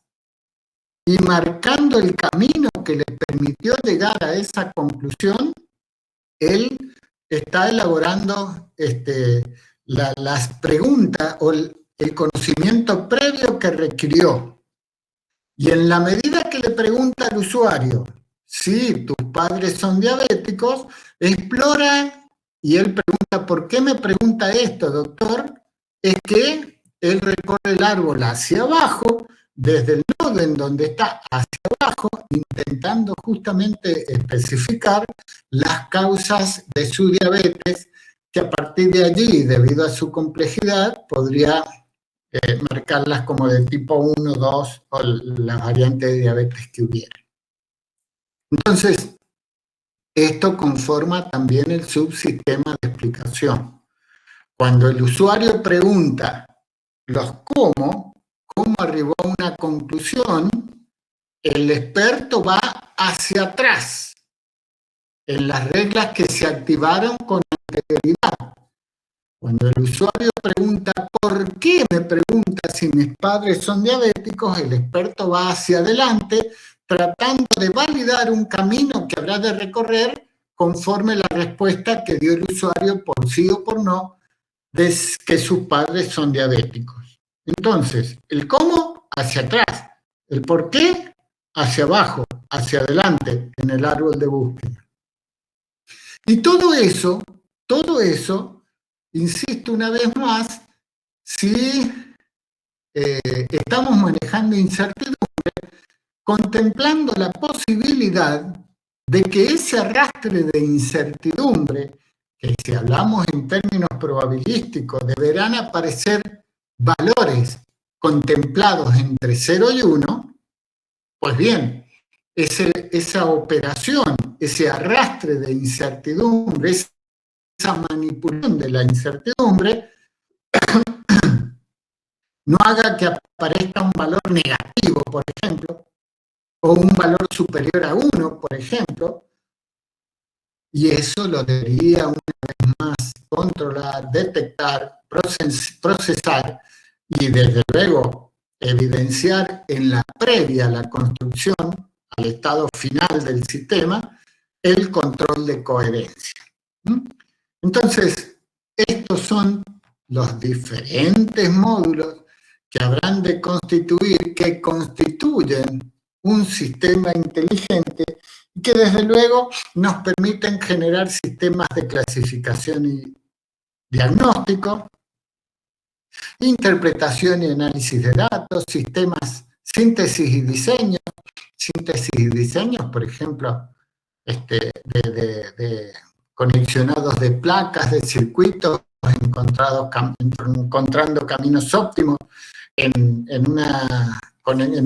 y marcando el camino que le permitió llegar a esa conclusión, él está elaborando las preguntas o el conocimiento previo que requirió. Y en la medida que le pregunta al usuario si tus padres son diabéticos, explora y él pregunta, ¿por qué me pregunta esto, doctor? Es que él recorre el árbol hacia abajo, desde el nodo en donde está hacia abajo, intentando justamente especificar las causas de su diabetes, que a partir de allí, debido a su complejidad, podría marcarlas como de tipo 1, 2 o las variantes de diabetes que hubiera. Entonces, esto conforma también el subsistema de explicación. Cuando el usuario pregunta los cómo arribó a una conclusión, el experto va hacia atrás en las reglas que se activaron con anterioridad. Cuando el usuario pregunta ¿por qué me pregunta si mis padres son diabéticos?, el experto va hacia adelante tratando de validar un camino que habrá de recorrer conforme la respuesta que dio el usuario por sí o por no de que sus padres son diabéticos. Entonces, el cómo hacia atrás, el por qué hacia abajo, hacia adelante en el árbol de búsqueda. Y todo eso, insisto una vez más, si estamos manejando incertidumbre, contemplando la posibilidad de que ese arrastre de incertidumbre, que si hablamos en términos probabilísticos, deberán aparecer valores contemplados entre 0 y 1, pues bien, esa operación, ese arrastre de incertidumbre, esa manipulación de la incertidumbre, no haga que aparezca un valor negativo, por ejemplo, o un valor superior a 1, por ejemplo, y eso lo debería una vez más controlar, detectar, procesar y desde luego evidenciar en la previa a la construcción, al estado final del sistema, el control de coherencia. Entonces, estos son los diferentes módulos que habrán de constituir, que constituyen un sistema inteligente y que desde luego nos permiten generar sistemas de clasificación y diagnóstico, interpretación y análisis de datos, sistemas, síntesis y diseños, por ejemplo, de conexionados de placas, de circuitos, encontrando caminos óptimos en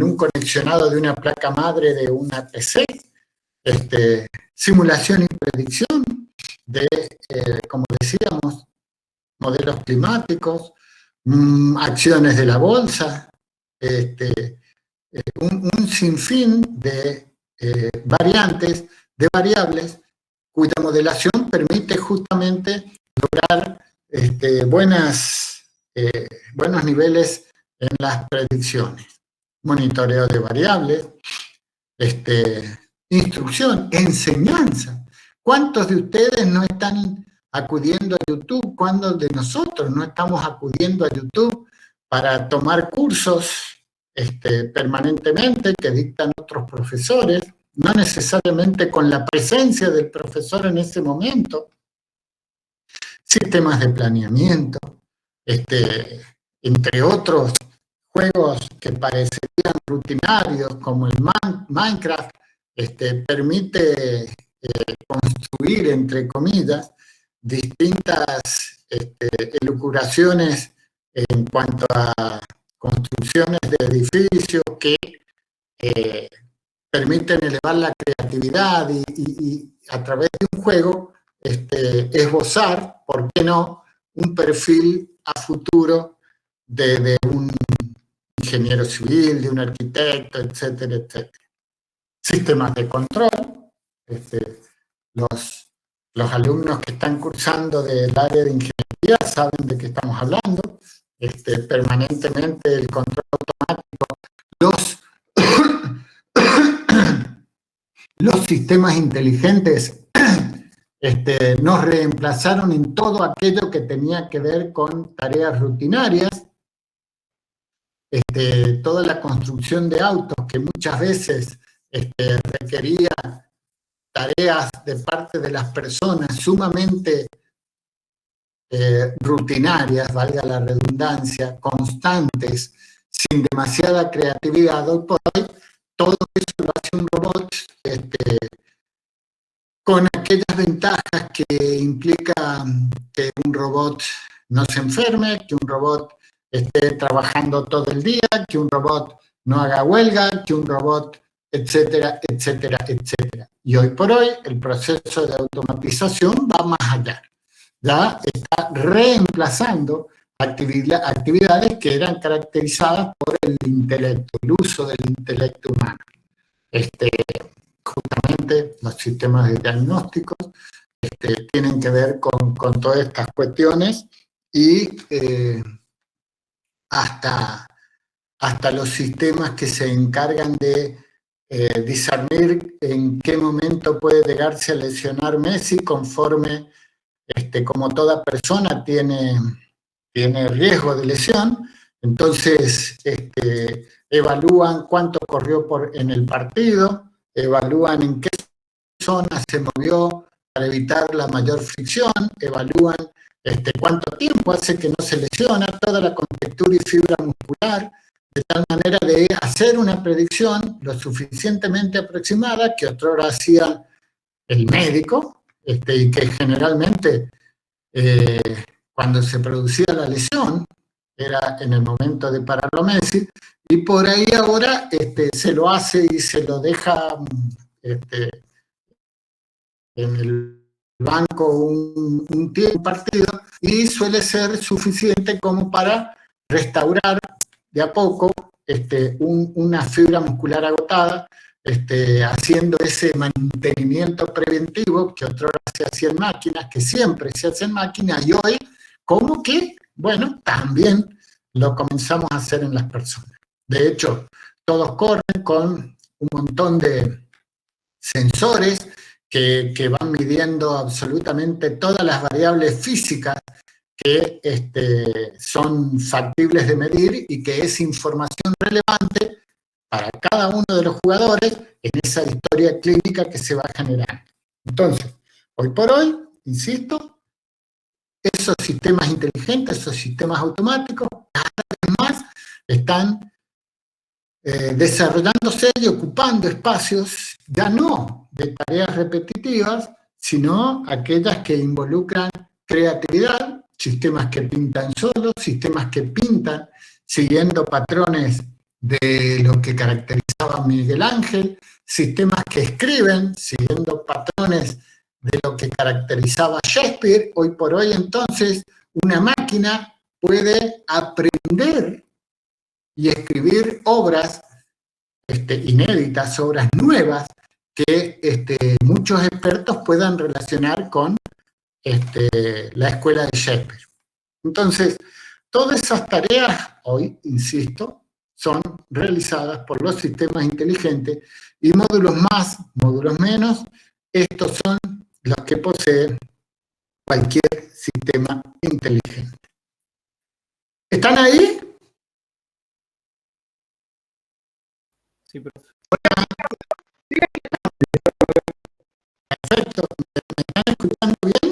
un conexionado de una placa madre de una PC, simulación y predicción de, como decíamos, modelos climáticos, acciones de la bolsa, un sinfín de variantes, de variables, cuya modelación permite justamente lograr buenos niveles en las predicciones. Monitoreo de variables, instrucción, enseñanza. ¿Cuántos de ustedes no están acudiendo a YouTube? ¿Cuántos de nosotros no estamos acudiendo a YouTube para tomar cursos permanentemente que dictan otros profesores, no necesariamente con la presencia del profesor en ese momento? Sistemas de planeamiento, entre otros juegos que parecerían rutinarios como el Minecraft, permite construir, entre comillas, distintas elucubraciones en cuanto a construcciones de edificios que permiten elevar la creatividad y a través de un juego esbozar, ¿por qué no?, un perfil a futuro de un ingeniero civil, de un arquitecto, etcétera, etcétera. Sistemas de control, los alumnos que están cursando del área de ingeniería saben de qué estamos hablando, permanentemente el control automático, los sistemas inteligentes nos reemplazaron en todo aquello que tenía que ver con tareas rutinarias, toda la construcción de autos que muchas veces requería tareas de parte de las personas sumamente rutinarias, valga la redundancia, constantes, sin demasiada creatividad. Hoy por hoy, todo eso lo hace un robot con aquellas ventajas que implica que un robot no se enferme, que un robot esté trabajando todo el día, que un robot no haga huelga, que un robot, etcétera, etcétera, etcétera. Y hoy por hoy el proceso de automatización va más allá. Ya está reemplazando actividades que eran caracterizadas por el intelecto, el uso del intelecto humano. Justamente los sistemas de diagnósticos tienen que ver con todas estas cuestiones y hasta los sistemas que se encargan de discernir en qué momento puede llegarse a lesionar Messi conforme, como toda persona tiene riesgo de lesión, entonces evalúan cuánto corrió en el partido, evalúan en qué zona se movió para evitar la mayor fricción, evalúan cuánto tiempo hace que no se lesiona, toda la contextura y fibra muscular, de tal manera de hacer una predicción lo suficientemente aproximada que otrora hacía el médico, y que generalmente cuando se producía la lesión era en el momento de pararlo a Messi, y por ahí ahora se lo hace y se lo deja en el banco un tiempo, un partido, y suele ser suficiente como para restaurar de a poco una fibra muscular agotada, haciendo ese mantenimiento preventivo que otrora se hacía en máquinas, que siempre se hace en máquinas, y hoy, como que, bueno, también lo comenzamos a hacer en las personas. De hecho, todos corren con un montón de sensores que van midiendo absolutamente todas las variables físicas que son factibles de medir y que es información relevante para cada uno de los jugadores en esa historia clínica que se va generando. Entonces, hoy por hoy, insisto, esos sistemas inteligentes, esos sistemas automáticos, cada vez más están desarrollándose y ocupando espacios ya no de tareas repetitivas, sino aquellas que involucran creatividad, sistemas que pintan solos, sistemas que pintan siguiendo patrones de lo que caracterizaba a Miguel Ángel, sistemas que escriben siguiendo patrones de lo que caracterizaba a Shakespeare. Hoy por hoy, entonces, una máquina puede aprender y escribir obras inéditas, obras nuevas, que muchos expertos puedan relacionar con la escuela de Shakespeare. Entonces, todas esas tareas hoy, insisto, son realizadas por los sistemas inteligentes, y módulos más, módulos menos, estos son los que posee cualquier sistema inteligente. ¿Están ahí? Sí, profe. Perfecto. ¿Me están escuchando bien?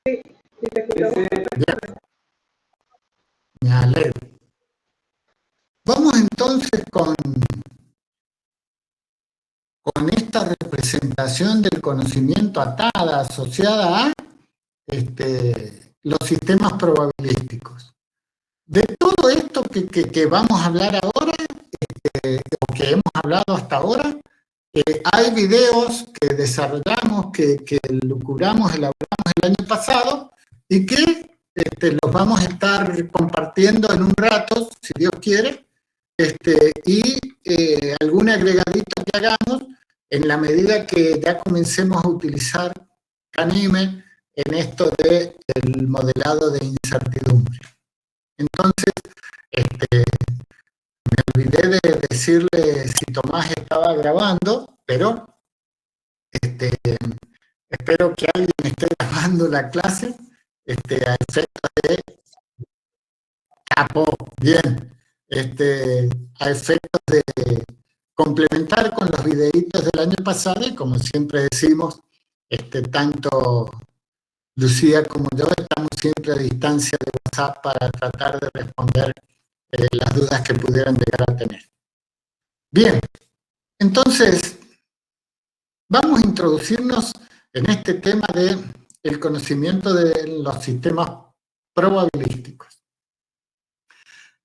Sí, te escuchamos perfectamente. Me alegro. Vamos entonces con esta representación representación del conocimiento atada, asociada a los sistemas probabilísticos. De todo esto que vamos a hablar ahora, o que hemos hablado hasta ahora, hay videos que desarrollamos, que elaboramos el año pasado y que los vamos a estar compartiendo en un rato, si Dios quiere, y algún agregadito que hagamos en la medida que ya comencemos a utilizar Canime en esto del modelado de incertidumbre. Entonces, me olvidé de decirle si Tomás estaba grabando, pero espero que alguien esté grabando la clase a efectos de capo, bien, a efectos de complementar con los videitos del año pasado, y como siempre decimos, tanto Lucía como yo estamos siempre a distancia de WhatsApp para tratar de responder las dudas que pudieran llegar a tener. Bien, entonces vamos a introducirnos en este tema del conocimiento de los sistemas probabilísticos.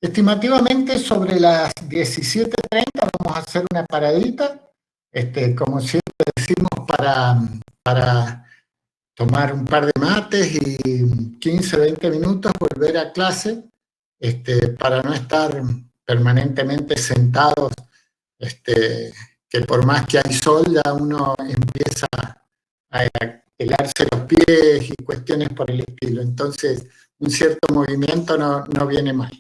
Estimativamente sobre las 17:30 vamos a hacer una paradita, como siempre decimos, para tomar un par de mates y 15-20 minutos volver a clase, para no estar permanentemente sentados, que por más que hay sol ya uno empieza a helarse los pies y cuestiones por el estilo. Entonces un cierto movimiento no viene mal.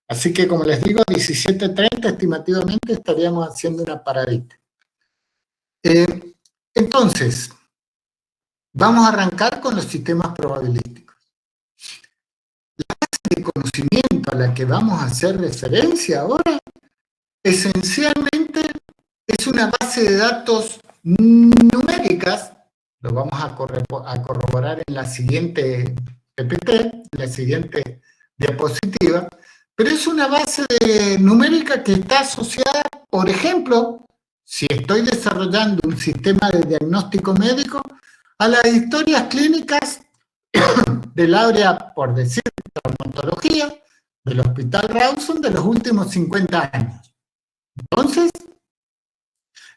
Así que, como les digo, 17:30 estimativamente estaríamos haciendo una paradita. Entonces, vamos a arrancar con los sistemas probabilísticos. La base de conocimiento a la que vamos a hacer referencia ahora, esencialmente es una base de datos numéricas, lo vamos a corroborar en la siguiente PPT, en la siguiente diapositiva, pero es una base numérica que está asociada, por ejemplo, si estoy desarrollando un sistema de diagnóstico médico, a las historias clínicas del área, por decir, traumatología, del Hospital Rawson de los últimos 50 años. Entonces,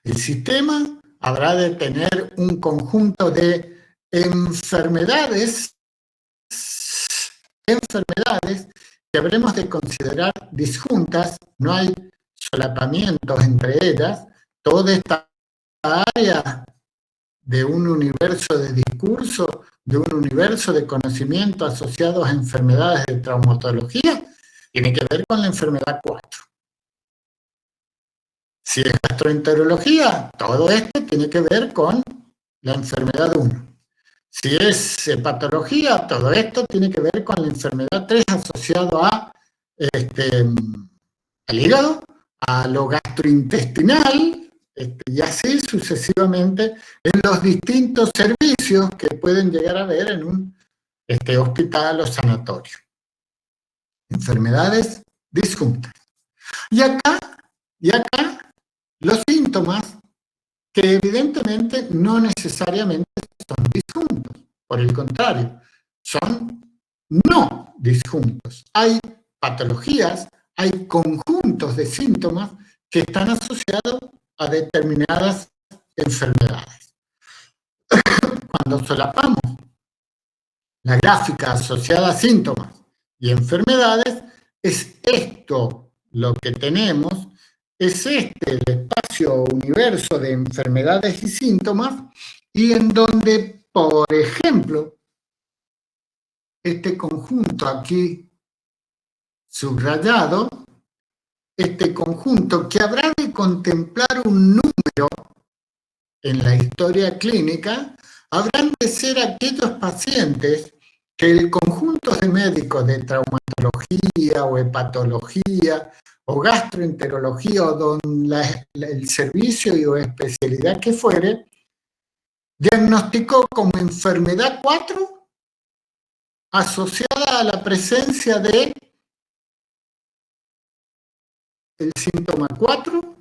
el sistema habrá de tener un conjunto de enfermedades que habremos de considerar disjuntas, no hay solapamientos entre ellas, toda esta área de un universo de discurso, de un universo de conocimiento asociados a enfermedades de traumatología, tiene que ver con la enfermedad 4. Si es gastroenterología, todo esto tiene que ver con la enfermedad 1. Si es hepatología, todo esto tiene que ver con la enfermedad 3 asociado al hígado, a lo gastrointestinal, y así sucesivamente en los distintos servicios que pueden llegar a haber en un hospital o sanatorio. Enfermedades disjuntas. Y acá, los síntomas que evidentemente no necesariamente son disjuntos, por el contrario, son no disjuntos. Hay patologías, hay conjuntos de síntomas que están asociados a determinadas enfermedades. Cuando solapamos la gráfica asociada a síntomas y enfermedades, es esto lo que tenemos, es el espacio universo de enfermedades y síntomas, y en donde, por ejemplo, este conjunto aquí subrayado, este conjunto que habrá de contemplar un número en la historia clínica, habrán de ser aquellos pacientes que el conjunto de médicos de traumatología o hepatología o gastroenterología o el servicio o especialidad que fuere, diagnosticó como enfermedad 4 asociada a la presencia de el síntoma 4,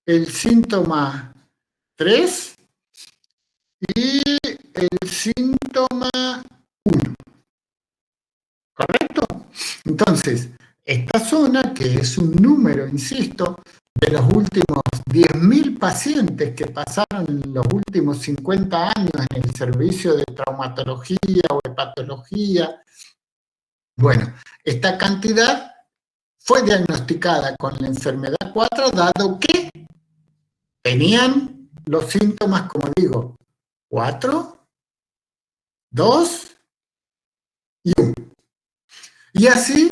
el síntoma 3 y el síntoma 1. ¿Correcto? Entonces, esta zona, que es un número, insisto, de los últimos 10.000 pacientes que pasaron en los últimos 50 años en el servicio de traumatología o hepatología, bueno, esta cantidad fue diagnosticada con la enfermedad 4, dado que tenían los síntomas, como digo, 4, 2 y 1. Y así,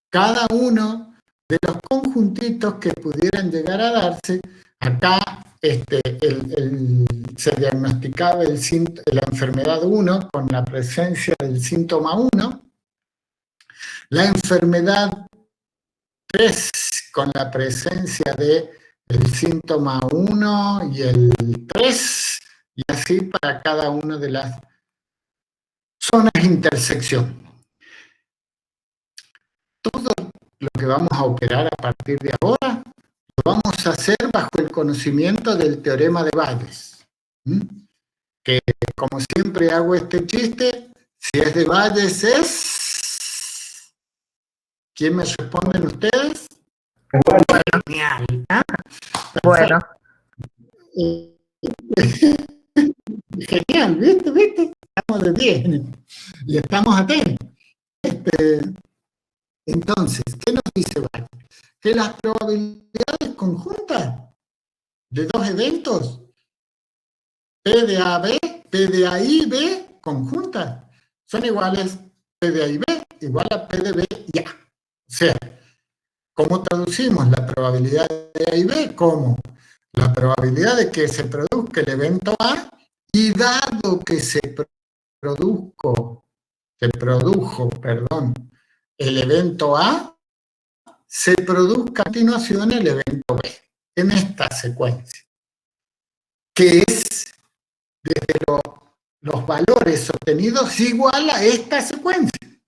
cada uno de los conjuntitos que pudieran llegar a darse, acá se diagnosticaba la enfermedad 1 con la presencia del síntoma 1, la enfermedad 3 con la presencia del síntoma 1 y el 3, y así para cada una de las zonas de intersección. Todo lo que vamos a operar a partir de ahora, lo vamos a hacer bajo el conocimiento del teorema de Bayes. Que, como siempre hago este chiste, si es de Bayes es... ¿Quién me responden ustedes? Genial. Bueno. Genial, ¿viste? Estamos de 10 y estamos atentos. Entonces, ¿qué nos dice Bayes? Que las probabilidades conjuntas de dos eventos, P de A, B, P de A y B, conjuntas, son iguales P de A y B igual a P de B y A. O sea, ¿cómo traducimos la probabilidad de A y B? Como la probabilidad de que se produzca el evento A, y dado que se produjo el evento A, se produzca a continuación el evento B, en esta secuencia, que es desde los valores obtenidos igual a esta secuencia,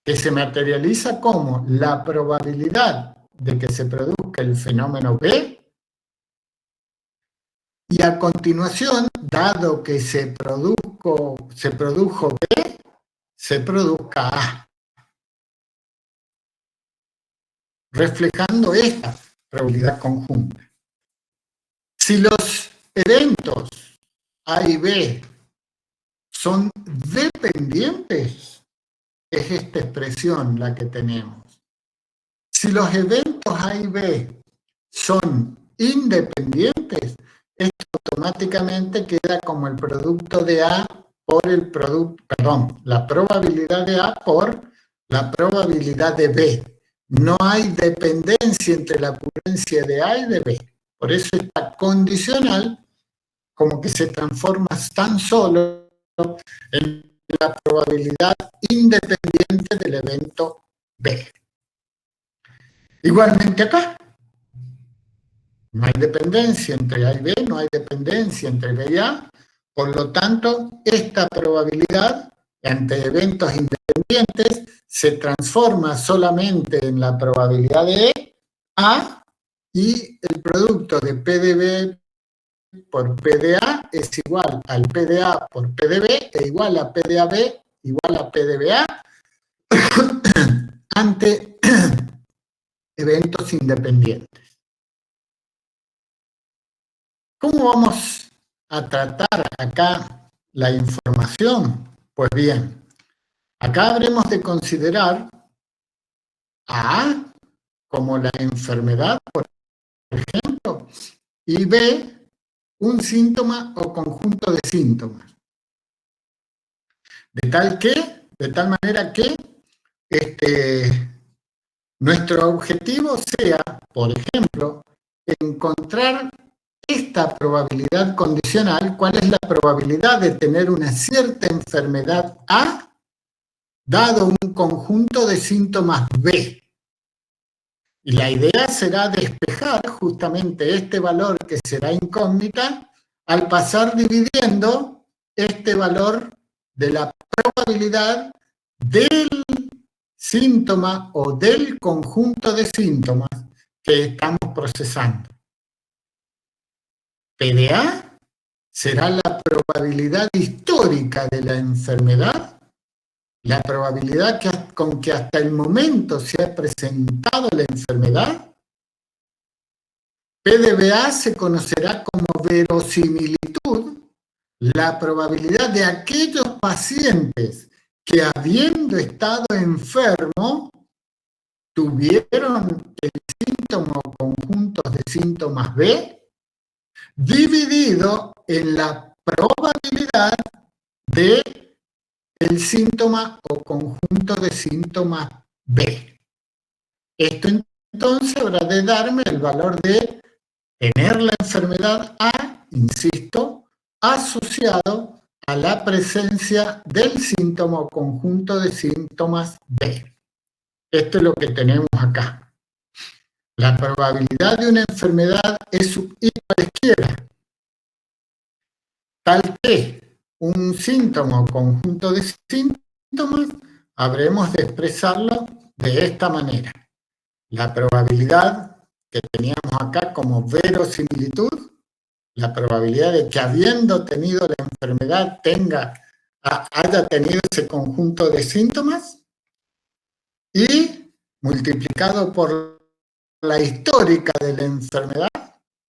que se materializa como la probabilidad de que se produzca el fenómeno B, y a continuación, dado que se produjo B, se produzca A, reflejando esta probabilidad conjunta. Si los eventos A y B son dependientes, es esta expresión la que tenemos. Si los eventos A y B son independientes, esto automáticamente queda como el producto de A por la probabilidad de A por la probabilidad de B. No hay dependencia entre la ocurrencia de A y de B. Por eso está condicional, como que se transforma tan solo en la probabilidad independiente del evento B. Igualmente acá, no hay dependencia entre A y B, no hay dependencia entre B y A, por lo tanto, esta probabilidad ante eventos independientes se transforma solamente en la probabilidad de A, y el producto de P de B por P de A es igual al P de A por P de B, e igual a P de AB igual a P de BA ante eventos independientes. ¿Cómo vamos a tratar acá la información? Pues bien, acá habremos de considerar a A como la enfermedad, por ejemplo, y B un síntoma o conjunto de síntomas. De tal manera que nuestro objetivo sea, por ejemplo, encontrar esta probabilidad condicional. ¿Cuál es la probabilidad de tener una cierta enfermedad A dado un conjunto de síntomas B? Y la idea será despejar justamente este valor que será incógnita al pasar dividiendo este valor de la probabilidad del síntoma o del conjunto de síntomas que estamos procesando. PDA será la probabilidad histórica de la enfermedad, la probabilidad con que hasta el momento se ha presentado la enfermedad. PDBA se conocerá como verosimilitud, la probabilidad de aquellos pacientes que, habiendo estado enfermos, tuvieron el síntoma o conjuntos de síntomas B, dividido en la probabilidad de el síntoma o conjunto de síntomas B. Esto entonces habrá de darme el valor de tener la enfermedad A, insisto, asociado a la presencia del síntoma o conjunto de síntomas B. Esto es lo que tenemos acá. La probabilidad de una enfermedad es y cualesquiera, tal que un síntoma o conjunto de síntomas habremos de expresarlo de esta manera. La probabilidad que teníamos acá como verosimilitud, la probabilidad de que habiendo tenido la enfermedad haya tenido ese conjunto de síntomas, y multiplicado por la histórica de la enfermedad,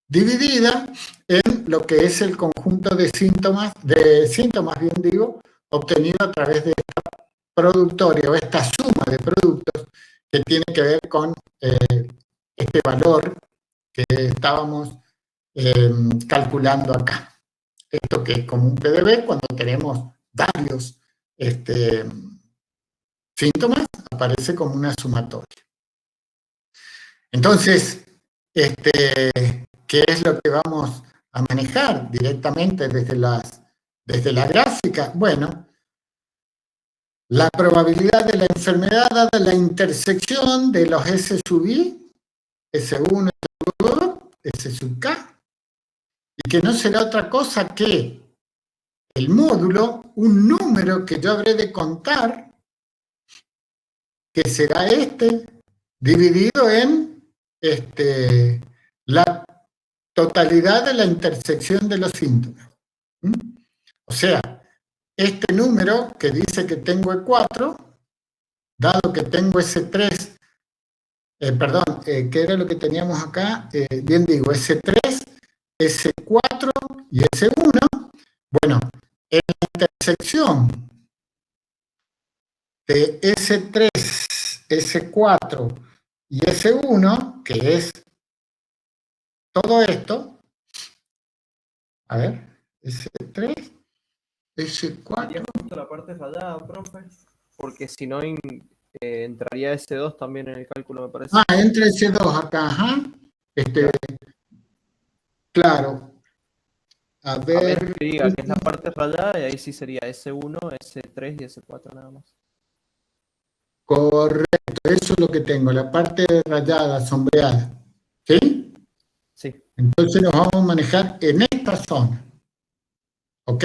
dividida en lo que es el conjunto de síntomas, obtenido a través de esta productoria o esta suma de productos que tiene que ver con este valor que estábamos calculando acá. Esto que es como un PDB, cuando tenemos varios síntomas, aparece como una sumatoria. Entonces, ¿qué es lo que vamos a manejar directamente desde la gráfica? Bueno, la probabilidad de la enfermedad dada la intersección de los S sub I, S1, S sub K, y que no será otra cosa que el módulo, un número que yo habré de contar, que será dividido en la totalidad de la intersección de los síntomas. O sea, este número que dice que tengo E4, dado que tengo S3, ¿qué era lo que teníamos acá? Bien digo, S3, S4 y S1. Bueno, en la intersección de S3, S4 y S1, que es todo esto, a ver, S3, S4. Sería justo la parte rayada, profe, porque si no entraría S2 también en el cálculo, me parece. Entra S2 acá, ajá. Claro. A ver. Que diga que es la parte rayada y ahí sí sería S1, S3 y S4 nada más. Correcto, eso es lo que tengo, la parte rayada, sombreada. ¿Sí? Sí. Entonces nos vamos a manejar en esta zona. ¿Ok?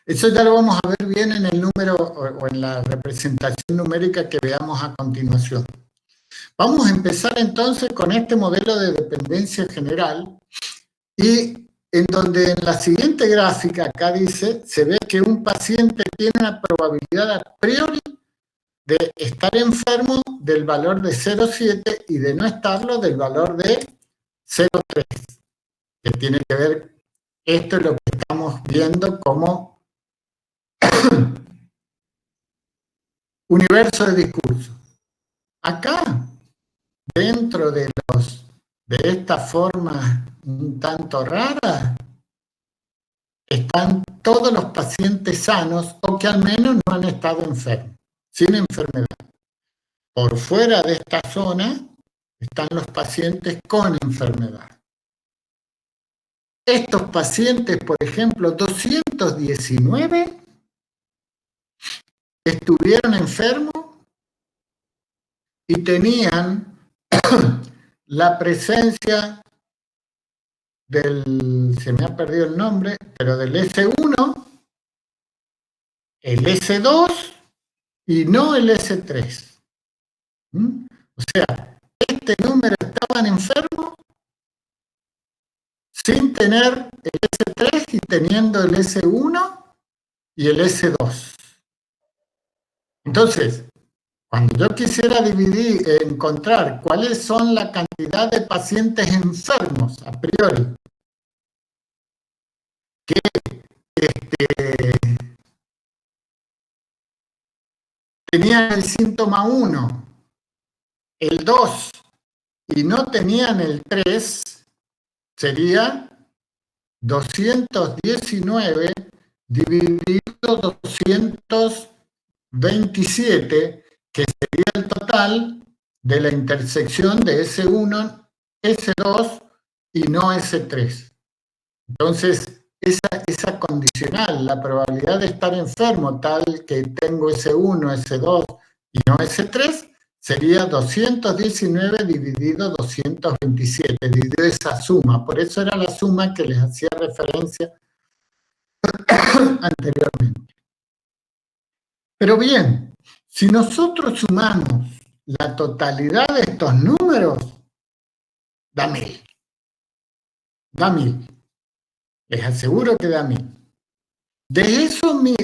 Eso ya lo vamos a ver bien en el número o en la representación numérica que veamos a continuación. Vamos a empezar entonces con este modelo de dependencia general, y en donde en la siguiente gráfica, acá dice, se ve que un paciente tiene una probabilidad a priori de estar enfermo del valor de 0,7 y de no estarlo del valor de 0,3, que tiene que ver, esto es lo que estamos viendo como universo de discurso. Acá, dentro de esta forma un tanto rara, están todos los pacientes sanos o que al menos no han estado enfermos, sin enfermedad. Por fuera de esta zona están los pacientes con enfermedad. Estos pacientes, por ejemplo, 219 estuvieron enfermos y tenían la presencia se me ha perdido el nombre, pero del S1, el S2 y no el S3. O sea, este número estaban enfermos sin tener el S3 y teniendo el S1 y el S2. Entonces, cuando yo quisiera encontrar cuáles son la cantidad de pacientes enfermos a priori que tenían el síntoma 1, el 2 y no tenían el 3, sería 219 dividido 227, que sería el total de la intersección de S1, S2 y no S3. Entonces, esa condicional, la probabilidad de estar enfermo tal que tengo S1, S2 y no S3, sería 219 dividido 227, dividido esa suma. Por eso era la suma que les hacía referencia anteriormente. Pero bien, si nosotros sumamos la totalidad de estos números, da 1000. Da 1000. Les aseguro que da 1000. De esos 1000,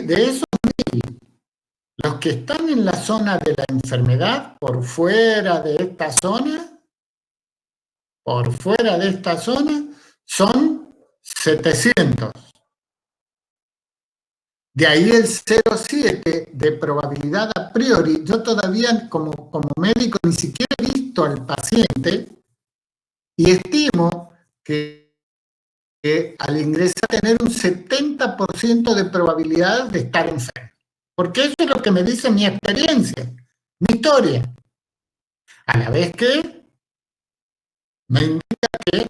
los que están en la zona de la enfermedad, por fuera de esta zona, son 700. De ahí el 0,7 de probabilidad a priori. Yo todavía como médico ni siquiera he visto al paciente y estimo que al ingresar tener un 70% de probabilidad de estar enfermo. Porque eso es lo que me dice mi experiencia, mi historia. A la vez que me indica que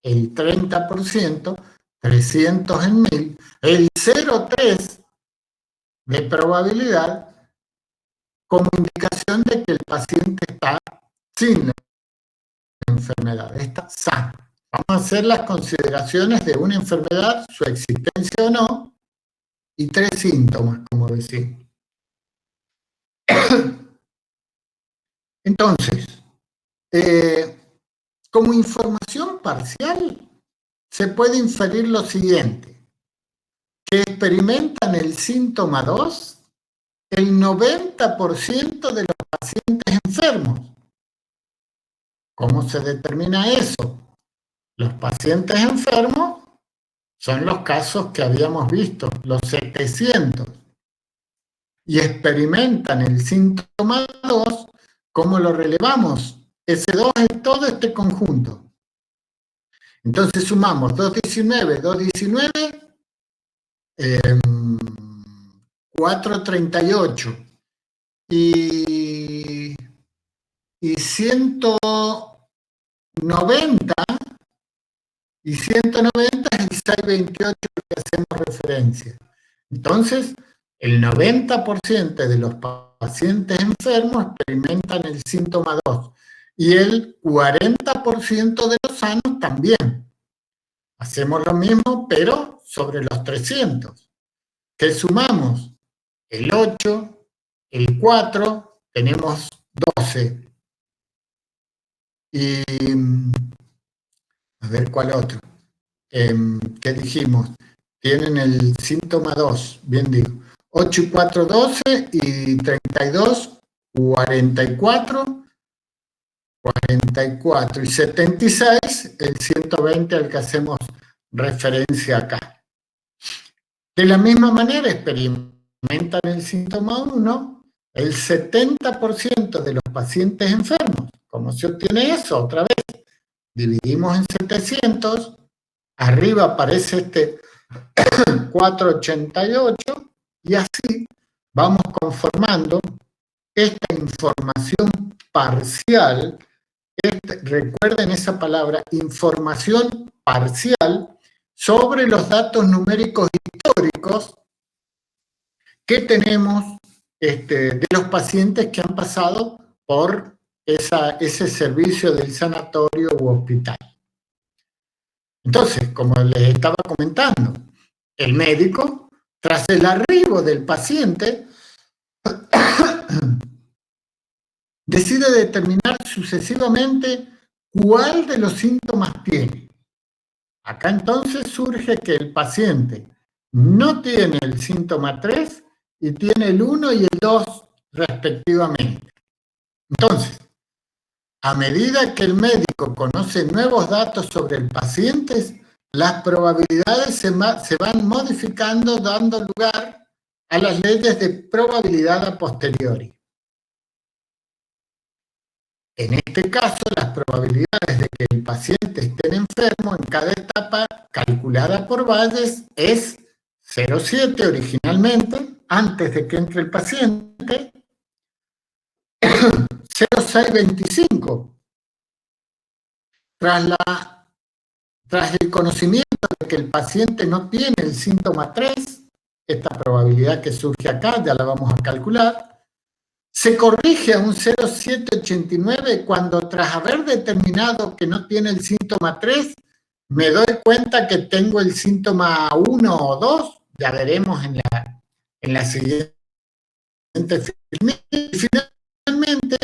el 30%, 300 en 1000, el 0,3 de probabilidad como indicación de que el paciente está sin enfermedad, está sano. Vamos a hacer las consideraciones de una enfermedad, su existencia o no, y 3 síntomas, como decía. Entonces, como información parcial, se puede inferir lo siguiente, que experimentan el síntoma 2 el 90% de los pacientes enfermos. ¿Cómo se determina eso? Los pacientes enfermos son los casos que habíamos visto, los 700, y experimentan el síntoma 2, ¿cómo lo relevamos? Ese 2 es todo este conjunto. Entonces sumamos 219, 438 y 190, y 190 es el 628 al que hacemos referencia. Entonces, el 90% de los pacientes enfermos experimentan el síntoma 2 y el 40% de los sanos también. Hacemos lo mismo, pero sobre los 300. ¿Qué sumamos? El 8, el 4, tenemos 12. Y a ver cuál otro. ¿Qué dijimos? Tienen el síntoma 2, bien digo. 8 y 4, 12 y 32, 44. 44 y 76, el 120 al que hacemos referencia acá. De la misma manera experimentan el síntoma 1 el 70% de los pacientes enfermos. ¿Cómo se obtiene eso? Otra vez, dividimos en 700, arriba aparece este 488 y así vamos conformando esta información parcial. Recuerden esa palabra, información parcial sobre los datos numéricos históricos que tenemos de los pacientes que han pasado por ese servicio del sanatorio u hospital. Entonces, como les estaba comentando, el médico, tras el arribo del paciente, decide determinar sucesivamente cuál de los síntomas tiene. Acá entonces surge que el paciente no tiene el síntoma 3 y tiene el 1 y el 2 respectivamente. Entonces, a medida que el médico conoce nuevos datos sobre el paciente, las probabilidades se van modificando, dando lugar a las leyes de probabilidad a posteriori. En este caso, las probabilidades de que el paciente esté enfermo en cada etapa calculada por Bayes es 0,7 originalmente, antes de que entre el paciente, 0,625. Tras el conocimiento de que el paciente no tiene el síntoma 3, esta probabilidad que surge acá, ya la vamos a calcular, se corrige a un 0,789 cuando tras haber determinado que no tiene el síntoma 3, me doy cuenta que tengo el síntoma 1 o 2, ya veremos en la siguiente filme. Y finalmente,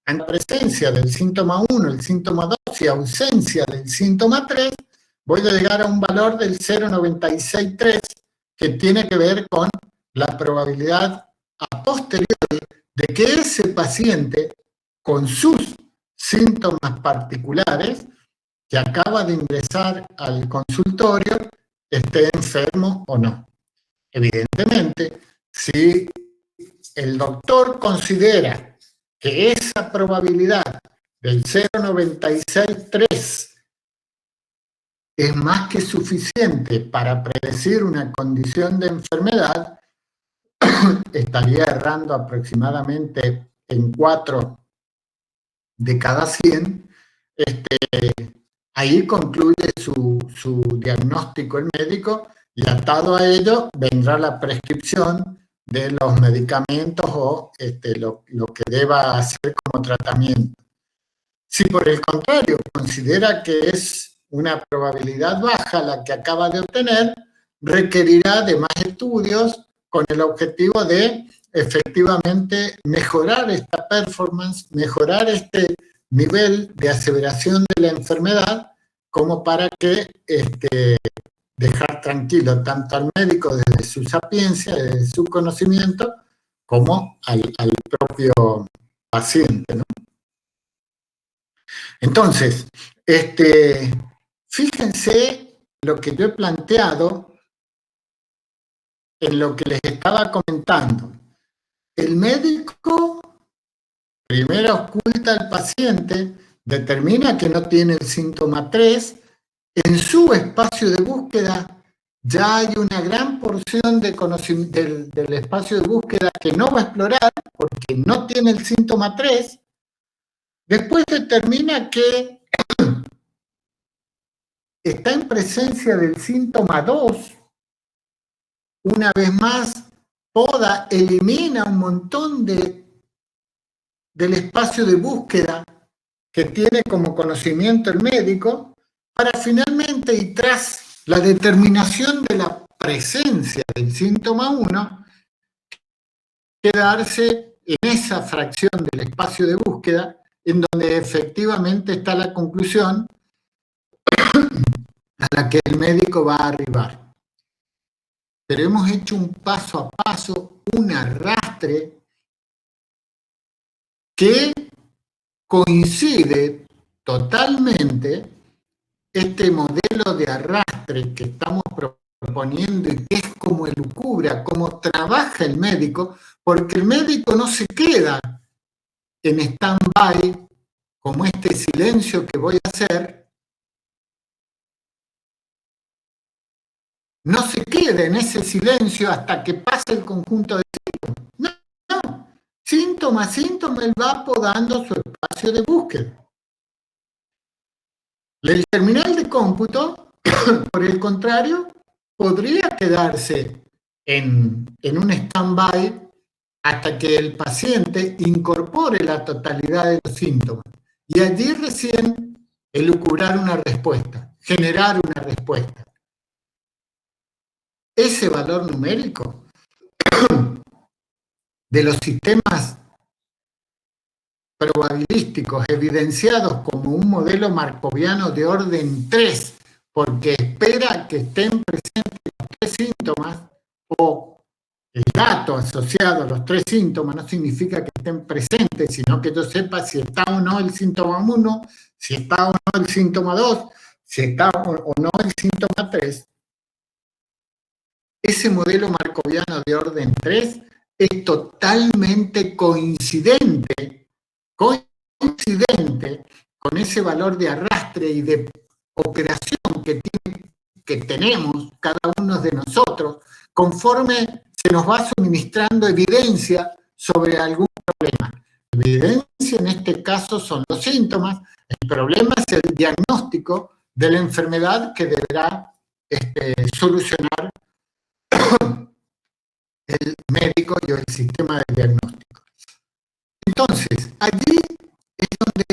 en presencia del síntoma 1, el síntoma 2 y ausencia del síntoma 3, voy a llegar a un valor del 0,963 que tiene que ver con la probabilidad a posteriori de que ese paciente, con sus síntomas particulares, que acaba de ingresar al consultorio, esté enfermo o no. Evidentemente, si el doctor considera que esa probabilidad del 0,963 es más que suficiente para predecir una condición de enfermedad, estaría errando aproximadamente en 4 de cada 100, ahí concluye su diagnóstico el médico y atado a ello vendrá la prescripción de los medicamentos o lo que deba hacer como tratamiento. Si por el contrario considera que es una probabilidad baja la que acaba de obtener, requerirá de más estudios con el objetivo de efectivamente mejorar esta performance, mejorar este nivel de aseveración de la enfermedad, como para que dejar tranquilo tanto al médico desde su sapiencia, desde su conocimiento, como al propio paciente, ¿no? Entonces, fíjense lo que yo he planteado en lo que les estaba comentando. El médico primero oculta al paciente, determina que no tiene el síntoma 3, en su espacio de búsqueda ya hay una gran porción de conocimiento del espacio de búsqueda que no va a explorar porque no tiene el síntoma 3. Después determina que está en presencia del síntoma 2. Una vez más, poda, elimina un montón del espacio de búsqueda que tiene como conocimiento el médico, para finalmente, y tras la determinación de la presencia del síntoma 1, quedarse en esa fracción del espacio de búsqueda en donde efectivamente está la conclusión a la que el médico va a arribar. Pero hemos hecho un paso a paso, un arrastre que coincide totalmente este modelo de arrastre que estamos proponiendo y que es como elucubra, como trabaja el médico, porque el médico no se queda en stand-by, como este silencio que voy a hacer, no se queda en ese silencio hasta que pase el conjunto de síntomas. No, síntoma a síntoma, él va podando su espacio de búsqueda. El terminal de cómputo, por el contrario, podría quedarse en un stand-by hasta que el paciente incorpore la totalidad de los síntomas. Y allí recién elucubrar una respuesta, generar una respuesta. Ese valor numérico de los sistemas probabilísticos evidenciados como un modelo markoviano de orden 3 porque espera que estén presentes los 3 síntomas, o el dato asociado a los 3 síntomas no significa que estén presentes, sino que yo sepa si está o no el síntoma 1, si está o no el síntoma 2, si está o no el síntoma 3. Ese modelo markoviano de orden 3 es totalmente coincidente con ese valor de arrastre y de operación que tenemos cada uno de nosotros, conforme se nos va suministrando evidencia sobre algún problema. La evidencia en este caso son los síntomas, el problema es el diagnóstico de la enfermedad que deberá solucionar el médico y el sistema de diagnóstico. Entonces, allí es donde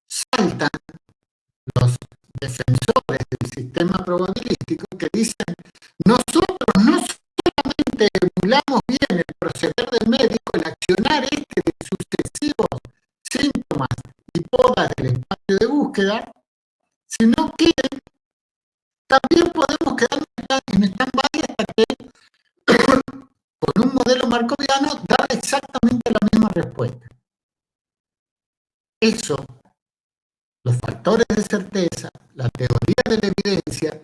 saltan los defensores del sistema probabilístico que dicen: nosotros no solamente emulamos bien el proceder del médico, el accionar de sucesivos síntomas y podas del espacio de búsqueda, sino que también podemos quedarnos en stand-by hasta que con un modelo markoviano dar exactamente la misma respuesta. Eso, los factores de certeza, la teoría de la evidencia,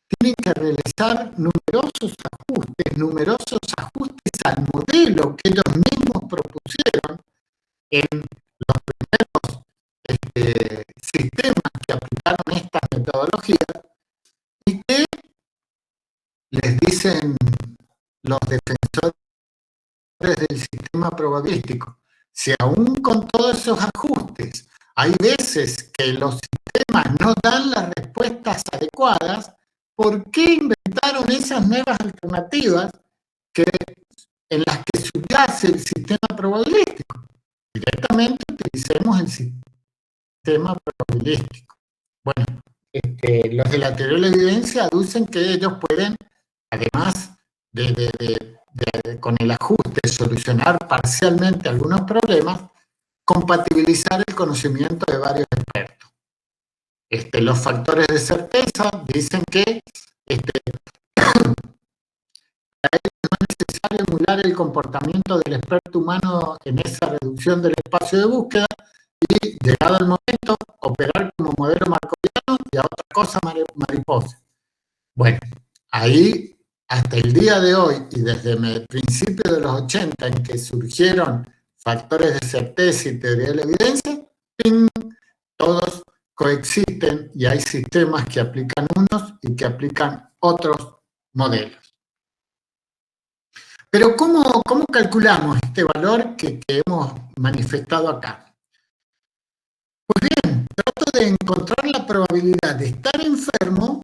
tienen que realizar numerosos ajustes al modelo que ellos mismos propusieron en los primeros sistemas que aplicaron estas metodologías, y que les dicen los defensores del sistema probabilístico: si aún con todos esos ajustes hay veces que los sistemas no dan las respuestas adecuadas, ¿por qué inventaron esas nuevas alternativas en las que subyace el sistema probabilísti? Directamente utilicemos el sistema probabilístico. Bueno, los de la teoría de la evidencia aducen que ellos pueden, además con el ajuste, solucionar parcialmente algunos problemas, compatibilizar el conocimiento de varios expertos. Los factores de certeza dicen que para ellos no es necesario emular el comportamiento del experto humano en esa reducción del espacio de búsqueda, y llegado el momento, operar como modelo markoviano y a otra cosa mariposa. Bueno, ahí hasta el día de hoy, y desde el principio de los 80, en que surgieron factores de certeza y teoría de la evidencia, ¡ping!, todos coexisten y hay sistemas que aplican unos y que aplican otros modelos. Pero ¿cómo calculamos este valor que hemos manifestado acá? Pues bien, trato de encontrar la probabilidad de estar enfermo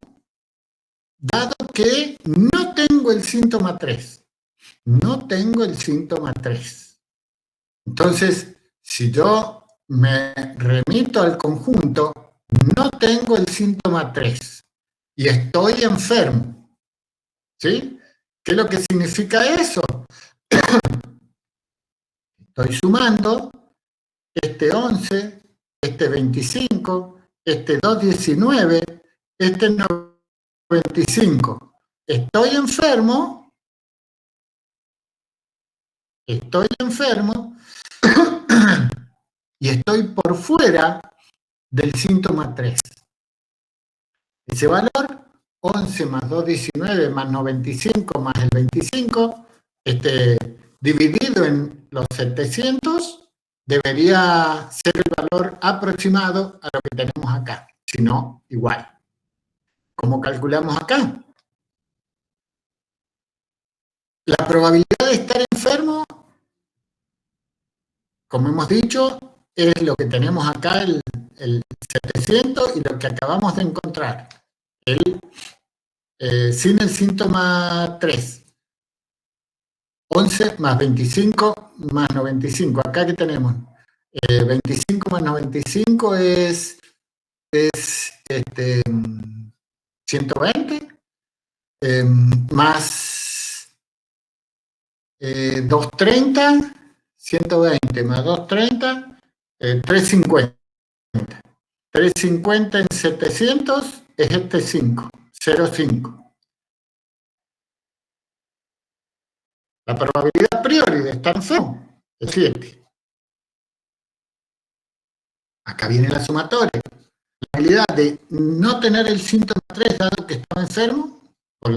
dado que no tengo el síntoma 3. No tengo el síntoma 3. Entonces, si yo me remito al conjunto, no tengo el síntoma 3 y estoy enfermo, ¿sí? ¿Qué es lo que significa eso? Estoy sumando 11, 25, 219, 95. Estoy enfermo y estoy por fuera del síntoma 3. Ese valor, 11 más 219 más 95 más el 25, dividido en los 700, debería ser el valor aproximado a lo que tenemos acá, si no, igual. ¿Cómo calculamos acá? La probabilidad de estar enfermo, como hemos dicho, es lo que tenemos acá, el 700, y lo que acabamos de encontrar, sin el síntoma 3. 11 más 25 más 95. Acá que tenemos 25 más 95 es 120, más 230, 120 más 230, 350. 350 en 700 es este 5, 0,5. La probabilidad a priori de estar enfermo es 7. Acá viene la sumatoria. La probabilidad de no tener el síntoma 3 dado que estaba enfermo, por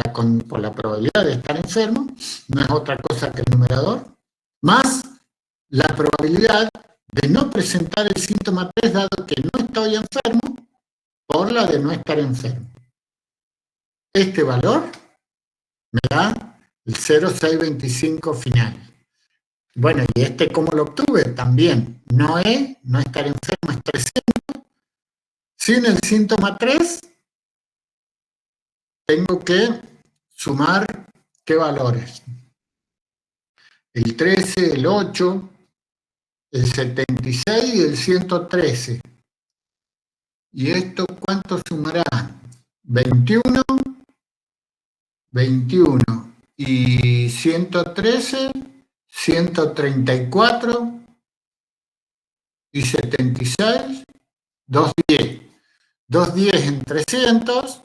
la probabilidad de estar enfermo, no es otra cosa que el numerador, más la probabilidad de no presentar el síntoma 3 dado que no estoy enfermo, por la de no estar enfermo. Este valor me da el 0,625 final. Bueno, ¿y este cómo lo obtuve? También, no estar enfermo es 300. Sin el síntoma 3, tengo que sumar, ¿qué valores? El 13, el 8, el 76 y el 113. ¿Y esto cuánto sumará? 21, 21 y 113, 134 y 76, 210. 210 en 300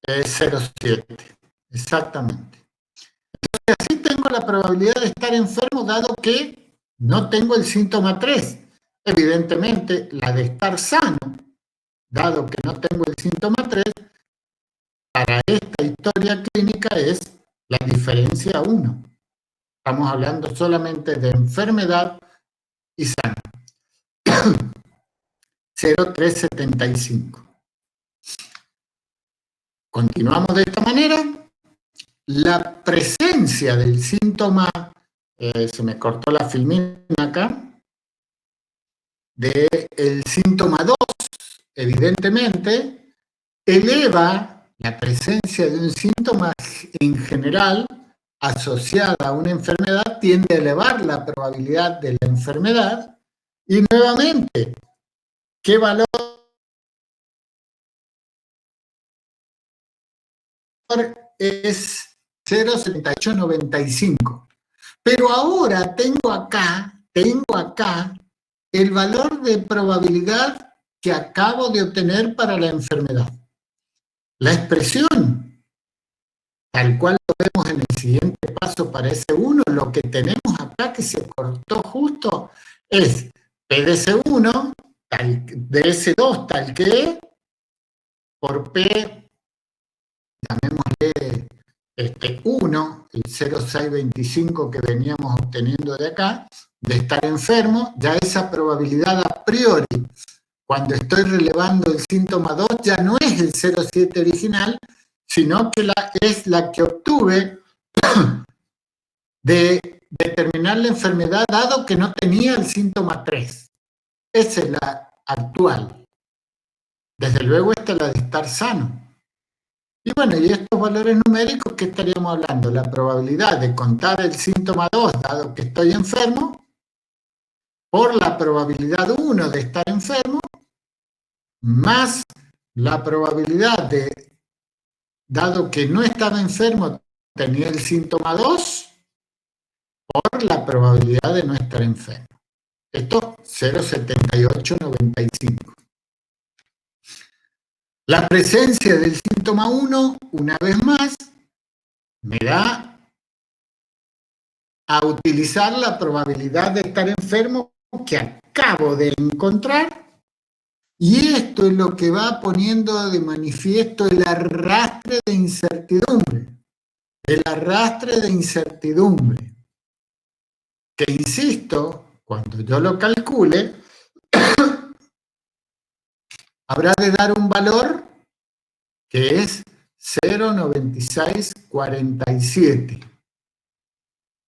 es 0,7. Exactamente. Entonces, así tengo la probabilidad de estar enfermo dado que no tengo el síntoma 3. Evidentemente, la de estar sano, dado que no tengo el síntoma 3, para esta historia clínica es la diferencia 1. Estamos hablando solamente de enfermedad y sano. 0,375. Continuamos de esta manera. La presencia del síntoma, se me cortó la filmina acá, del síntoma 2, evidentemente, eleva la presencia de un síntoma en general asociada a una enfermedad, tiende a elevar la probabilidad de la enfermedad, y nuevamente, ¿qué valor es 0,7895? Pero ahora tengo acá el valor de probabilidad que acabo de obtener para la enfermedad. La expresión, tal cual lo vemos en el siguiente paso para S1, lo que tenemos acá que se cortó justo es P de S1, de S2 tal que por P, llamémosle 1, el 0,625 que veníamos obteniendo de acá, de estar enfermo, ya esa probabilidad a priori, cuando estoy relevando el síntoma 2, ya no es el 0,7 original, sino que es la que obtuve de determinar la enfermedad dado que no tenía el síntoma 3. Esa es la actual. Desde luego esta es la de estar sano. Y bueno, y estos valores numéricos, ¿qué estaríamos hablando? La probabilidad de contar el síntoma 2, dado que estoy enfermo, por la probabilidad 1 de estar enfermo, más la probabilidad de, dado que no estaba enfermo, tenía el síntoma 2, por la probabilidad de no estar enfermo. Esto 0,7895. La presencia del síntoma 1, una vez más, me da a utilizar la probabilidad de estar enfermo que acabo de encontrar, y esto es lo que va poniendo de manifiesto el arrastre de incertidumbre. El arrastre de incertidumbre, que insisto, cuando yo lo calcule, habrá de dar un valor que es 0,9647.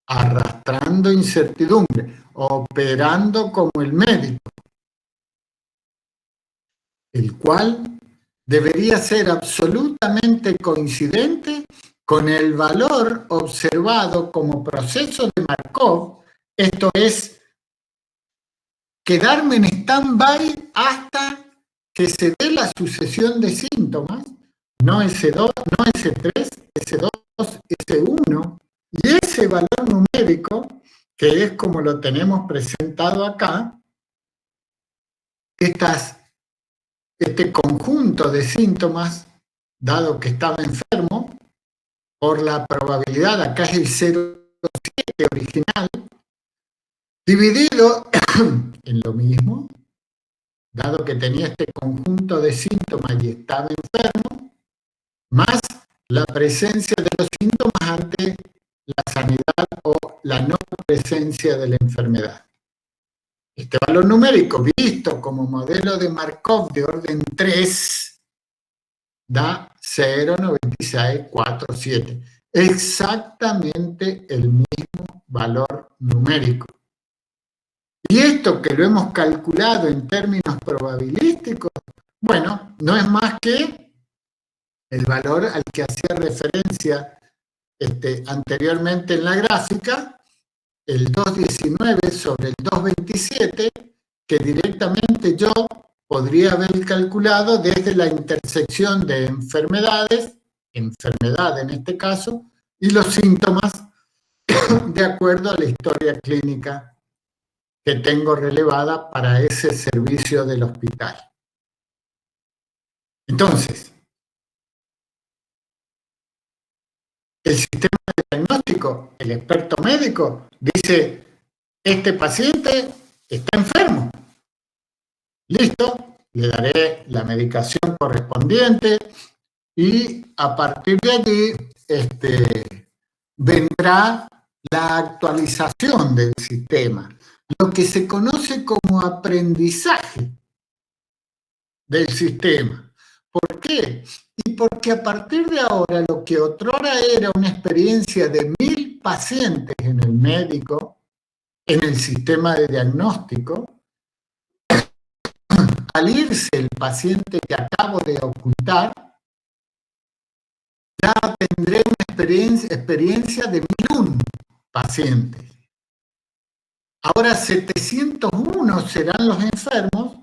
Arrastrando incertidumbre, operando como el médico, el cual debería ser absolutamente coincidente con el valor observado como proceso de Markov, esto es, quedarme en stand-by hasta que se dé la sucesión de síntomas, no S2, no S3, S2, S1, y ese valor numérico, que es como lo tenemos presentado acá, estas este conjunto de síntomas, dado que estaba enfermo, por la probabilidad, acá es el 0,7 original, dividido en lo mismo, dado que tenía este conjunto de síntomas y estaba enfermo, más la presencia de los síntomas ante la sanidad o la no presencia de la enfermedad. Este valor numérico, visto como modelo de Markov de orden 3, da 0,9647. Exactamente el mismo valor numérico. Y esto que lo hemos calculado en términos probabilísticos, bueno, no es más que el valor al que hacía referencia anteriormente en la gráfica, el 2,19 sobre el 2,27, que directamente yo podría haber calculado desde la intersección de enfermedades, enfermedad en este caso, y los síntomas de acuerdo a la historia clínica que tengo relevada para ese servicio del hospital. Entonces, el sistema de diagnóstico, el experto médico, dice, este paciente está enfermo. Listo, le daré la medicación correspondiente y a partir de allí vendrá la actualización del sistema, lo que se conoce como aprendizaje del sistema. ¿Por qué? Y porque a partir de ahora lo que otrora era una experiencia de 1000 pacientes en el médico, en el sistema de diagnóstico, al irse el paciente que acabo de ocultar, ya tendré una experiencia de 1001 pacientes. Ahora 701 serán los enfermos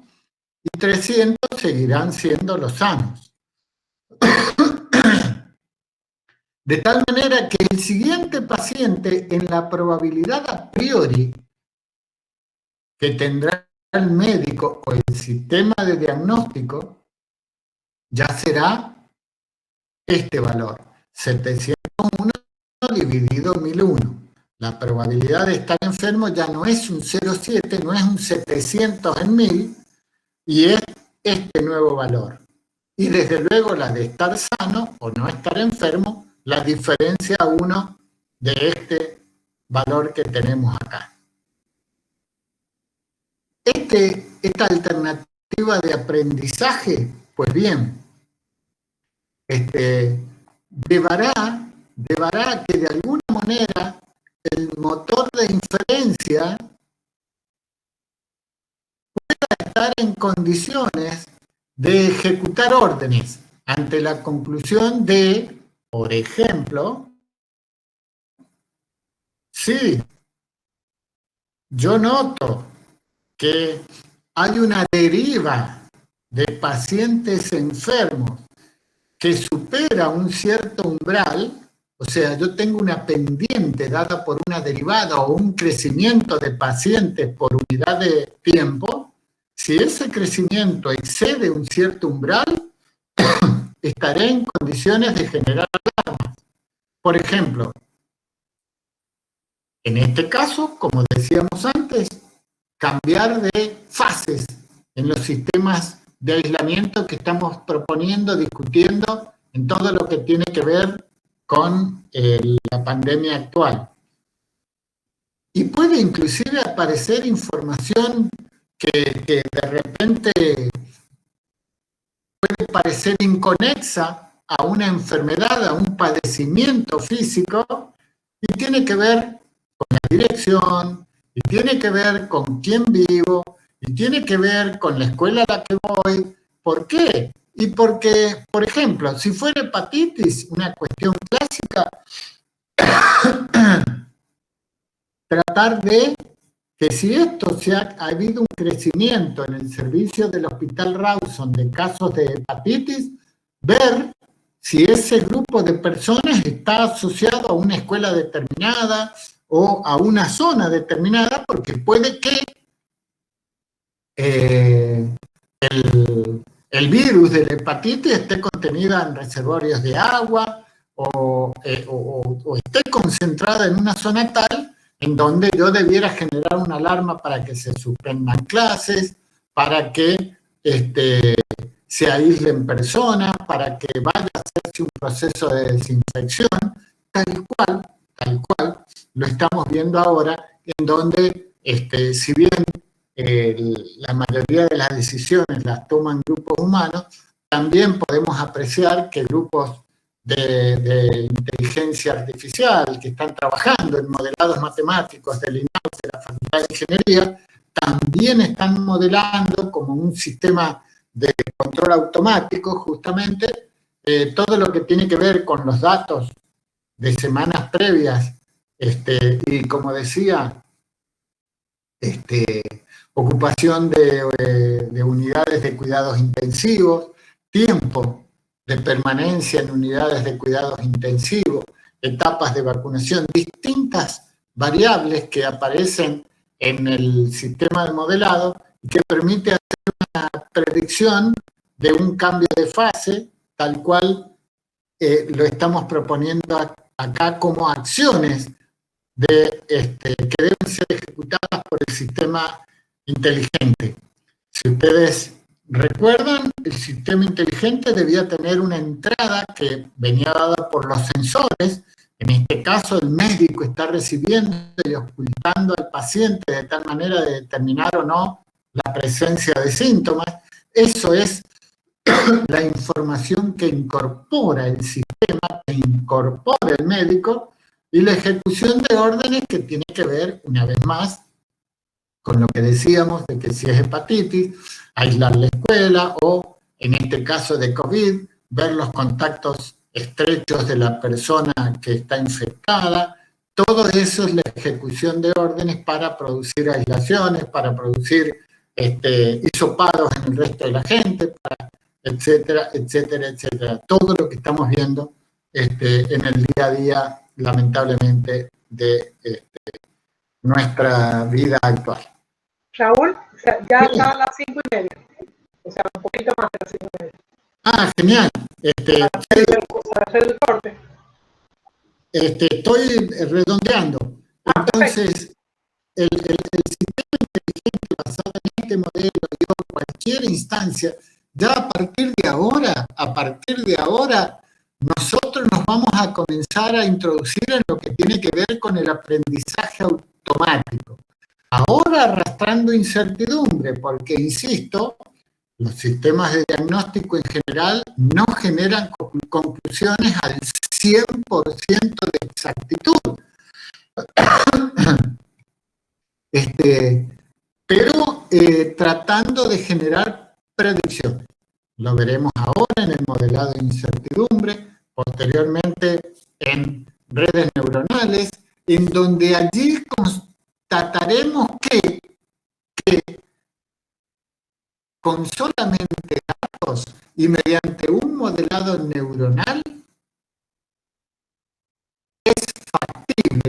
y 300 seguirán siendo los sanos. De tal manera que el siguiente paciente, en la probabilidad a priori que tendrá el médico o el sistema de diagnóstico, ya será este valor, 701 dividido 1001. La probabilidad de estar enfermo ya no es un 0,7, no es un 700 en 1000, y es este nuevo valor. Y desde luego la de estar sano o no estar enfermo, la diferencia 1 de este valor que tenemos acá. Esta alternativa de aprendizaje, pues bien, llevará a que de alguna manera el motor de inferencia pueda estar en condiciones de ejecutar órdenes ante la conclusión de, por ejemplo, si yo noto que hay una deriva de pacientes enfermos que supera un cierto umbral, o sea, yo tengo una pendiente dada por una derivada o un crecimiento de pacientes por unidad de tiempo, si ese crecimiento excede un cierto umbral, estaré en condiciones de generar alarmas. Por ejemplo, en este caso, como decíamos antes, cambiar de fases en los sistemas de aislamiento que estamos proponiendo, discutiendo en todo lo que tiene que ver con la pandemia actual. Y puede inclusive aparecer información que de repente puede parecer inconexa a una enfermedad, a un padecimiento físico, y tiene que ver con la dirección, y tiene que ver con quién vivo, y tiene que ver con la escuela a la que voy. ¿Por qué? Y porque, por ejemplo, si fuera hepatitis, una cuestión clásica, tratar de que si ha habido un crecimiento en el servicio del Hospital Rawson de casos de hepatitis, ver si ese grupo de personas está asociado a una escuela determinada o a una zona determinada, porque puede que el virus de la hepatitis esté contenida en reservorios de agua o esté concentrada en una zona tal en donde yo debiera generar una alarma para que se suspendan clases, para que se aíslen personas, para que vaya a hacerse un proceso de desinfección, tal cual lo estamos viendo ahora, en donde, si bien la mayoría de las decisiones las toman grupos humanos, también podemos apreciar que grupos de inteligencia artificial que están trabajando en modelados matemáticos del INAUS, de la Facultad de Ingeniería, también están modelando como un sistema de control automático justamente todo lo que tiene que ver con los datos de semanas previas y, como decía, ocupación de unidades de cuidados intensivos, tiempo de permanencia en unidades de cuidados intensivos, etapas de vacunación, distintas variables que aparecen en el sistema de modelado y que permite hacer una predicción de un cambio de fase, tal cual lo estamos proponiendo acá como acciones que deben ser ejecutadas por el sistema inteligente. Si ustedes recuerdan, el sistema inteligente debía tener una entrada que venía dada por los sensores. En este caso, el médico está recibiendo y ocultando al paciente de tal manera de determinar o no la presencia de síntomas. Eso es la información que incorpora el sistema, que incorpora el médico, y la ejecución de órdenes que tiene que ver, una vez más, con lo que decíamos de que si es hepatitis, aislar la escuela, o en este caso de COVID, ver los contactos estrechos de la persona que está infectada. Todo eso es la ejecución de órdenes para producir aislaciones, para producir hisopados en el resto de la gente, etcétera, etcétera, etcétera. Todo lo que estamos viendo en el día a día, lamentablemente, de nuestra vida actual. Raúl, ya está a las 5:30. O sea, un poquito más de las 5:30. Ah, genial. Para hacer el corte. Estoy redondeando. Entonces, el sistema inteligente basado en este modelo y en cualquier instancia, ya a partir de ahora, nosotros nos vamos a comenzar a introducir en lo que tiene que ver con el aprendizaje automático. Ahora arrastrando incertidumbre, porque, insisto, los sistemas de diagnóstico en general no generan conclusiones al 100% de exactitud. Pero tratando de generar predicciones. Lo veremos ahora en el modelado de incertidumbre, posteriormente en redes neuronales, en donde allí constataremos que con solamente datos y mediante un modelado neuronal es factible.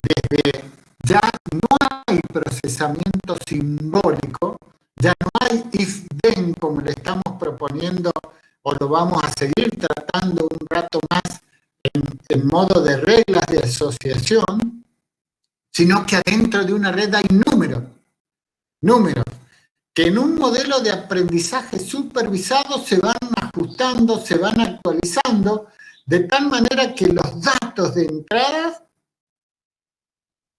Desde ya no hay procesamiento simbólico, ya no hay if-then como le estamos proponiendo o lo vamos a seguir tratando un rato más en modo de reglas de asociación, sino que adentro de una red hay números, que en un modelo de aprendizaje supervisado se van ajustando, se van actualizando, de tal manera que los datos de entrada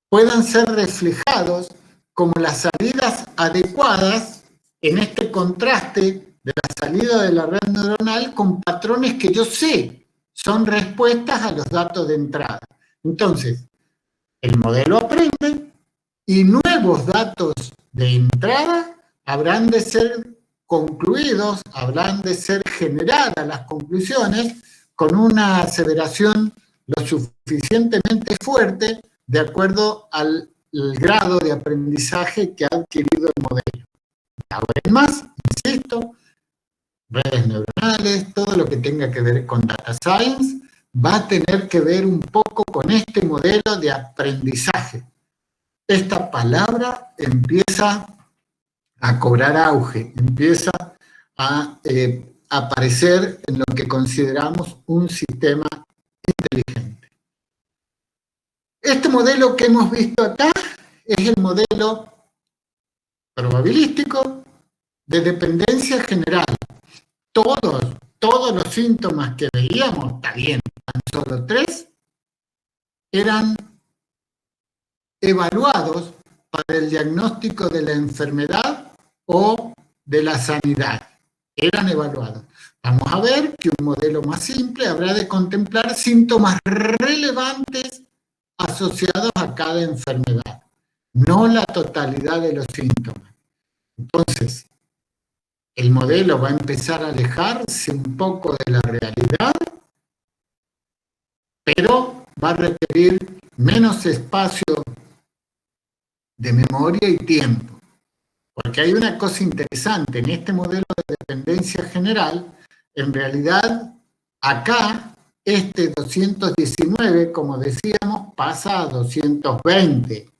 puedan ser reflejados como las salidas adecuadas en este contraste de la salida de la red neuronal con patrones que yo sé son respuestas a los datos de entrada. Entonces, el modelo aprende y nuevos datos de entrada habrán de ser concluidos, habrán de ser generadas las conclusiones con una aseveración lo suficientemente fuerte de acuerdo al grado de aprendizaje que ha adquirido el modelo. Ahora en más, insisto, redes neuronales, todo lo que tenga que ver con data science, va a tener que ver un poco con este modelo de aprendizaje. Esta palabra empieza a cobrar auge, empieza a aparecer en lo que consideramos un sistema inteligente. Este modelo que hemos visto acá es el modelo probabilístico de dependencia general. Todos los síntomas que veíamos, está bien, tan solo 3, eran evaluados para el diagnóstico de la enfermedad o de la sanidad. Eran evaluados. Vamos a ver que un modelo más simple habrá de contemplar síntomas relevantes asociados a cada enfermedad, no la totalidad de los síntomas. Entonces, el modelo va a empezar a alejarse un poco de la realidad, pero va a requerir menos espacio de memoria y tiempo. Porque hay una cosa interesante, en este modelo de dependencia general, en realidad, acá, este 219, como decíamos, pasa a 220,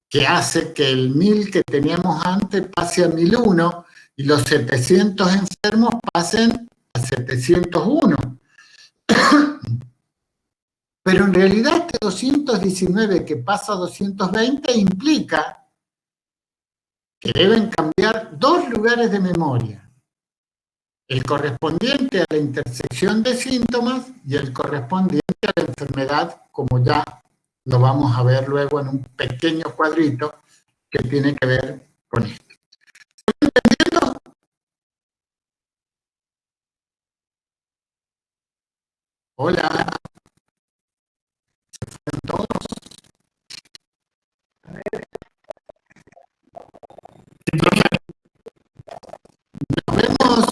que hace que el 1000 que teníamos antes pase a 1001, y los 700 enfermos pasen a 701. Pero en realidad este 219 que pasa a 220 implica que deben cambiar 2 lugares de memoria. El correspondiente a la intersección de síntomas y el correspondiente a la enfermedad, como ya lo vamos a ver luego en un pequeño cuadrito que tiene que ver con esto. ¿Están entendiendo? Hola. ¿Se fueron todos? Nos vemos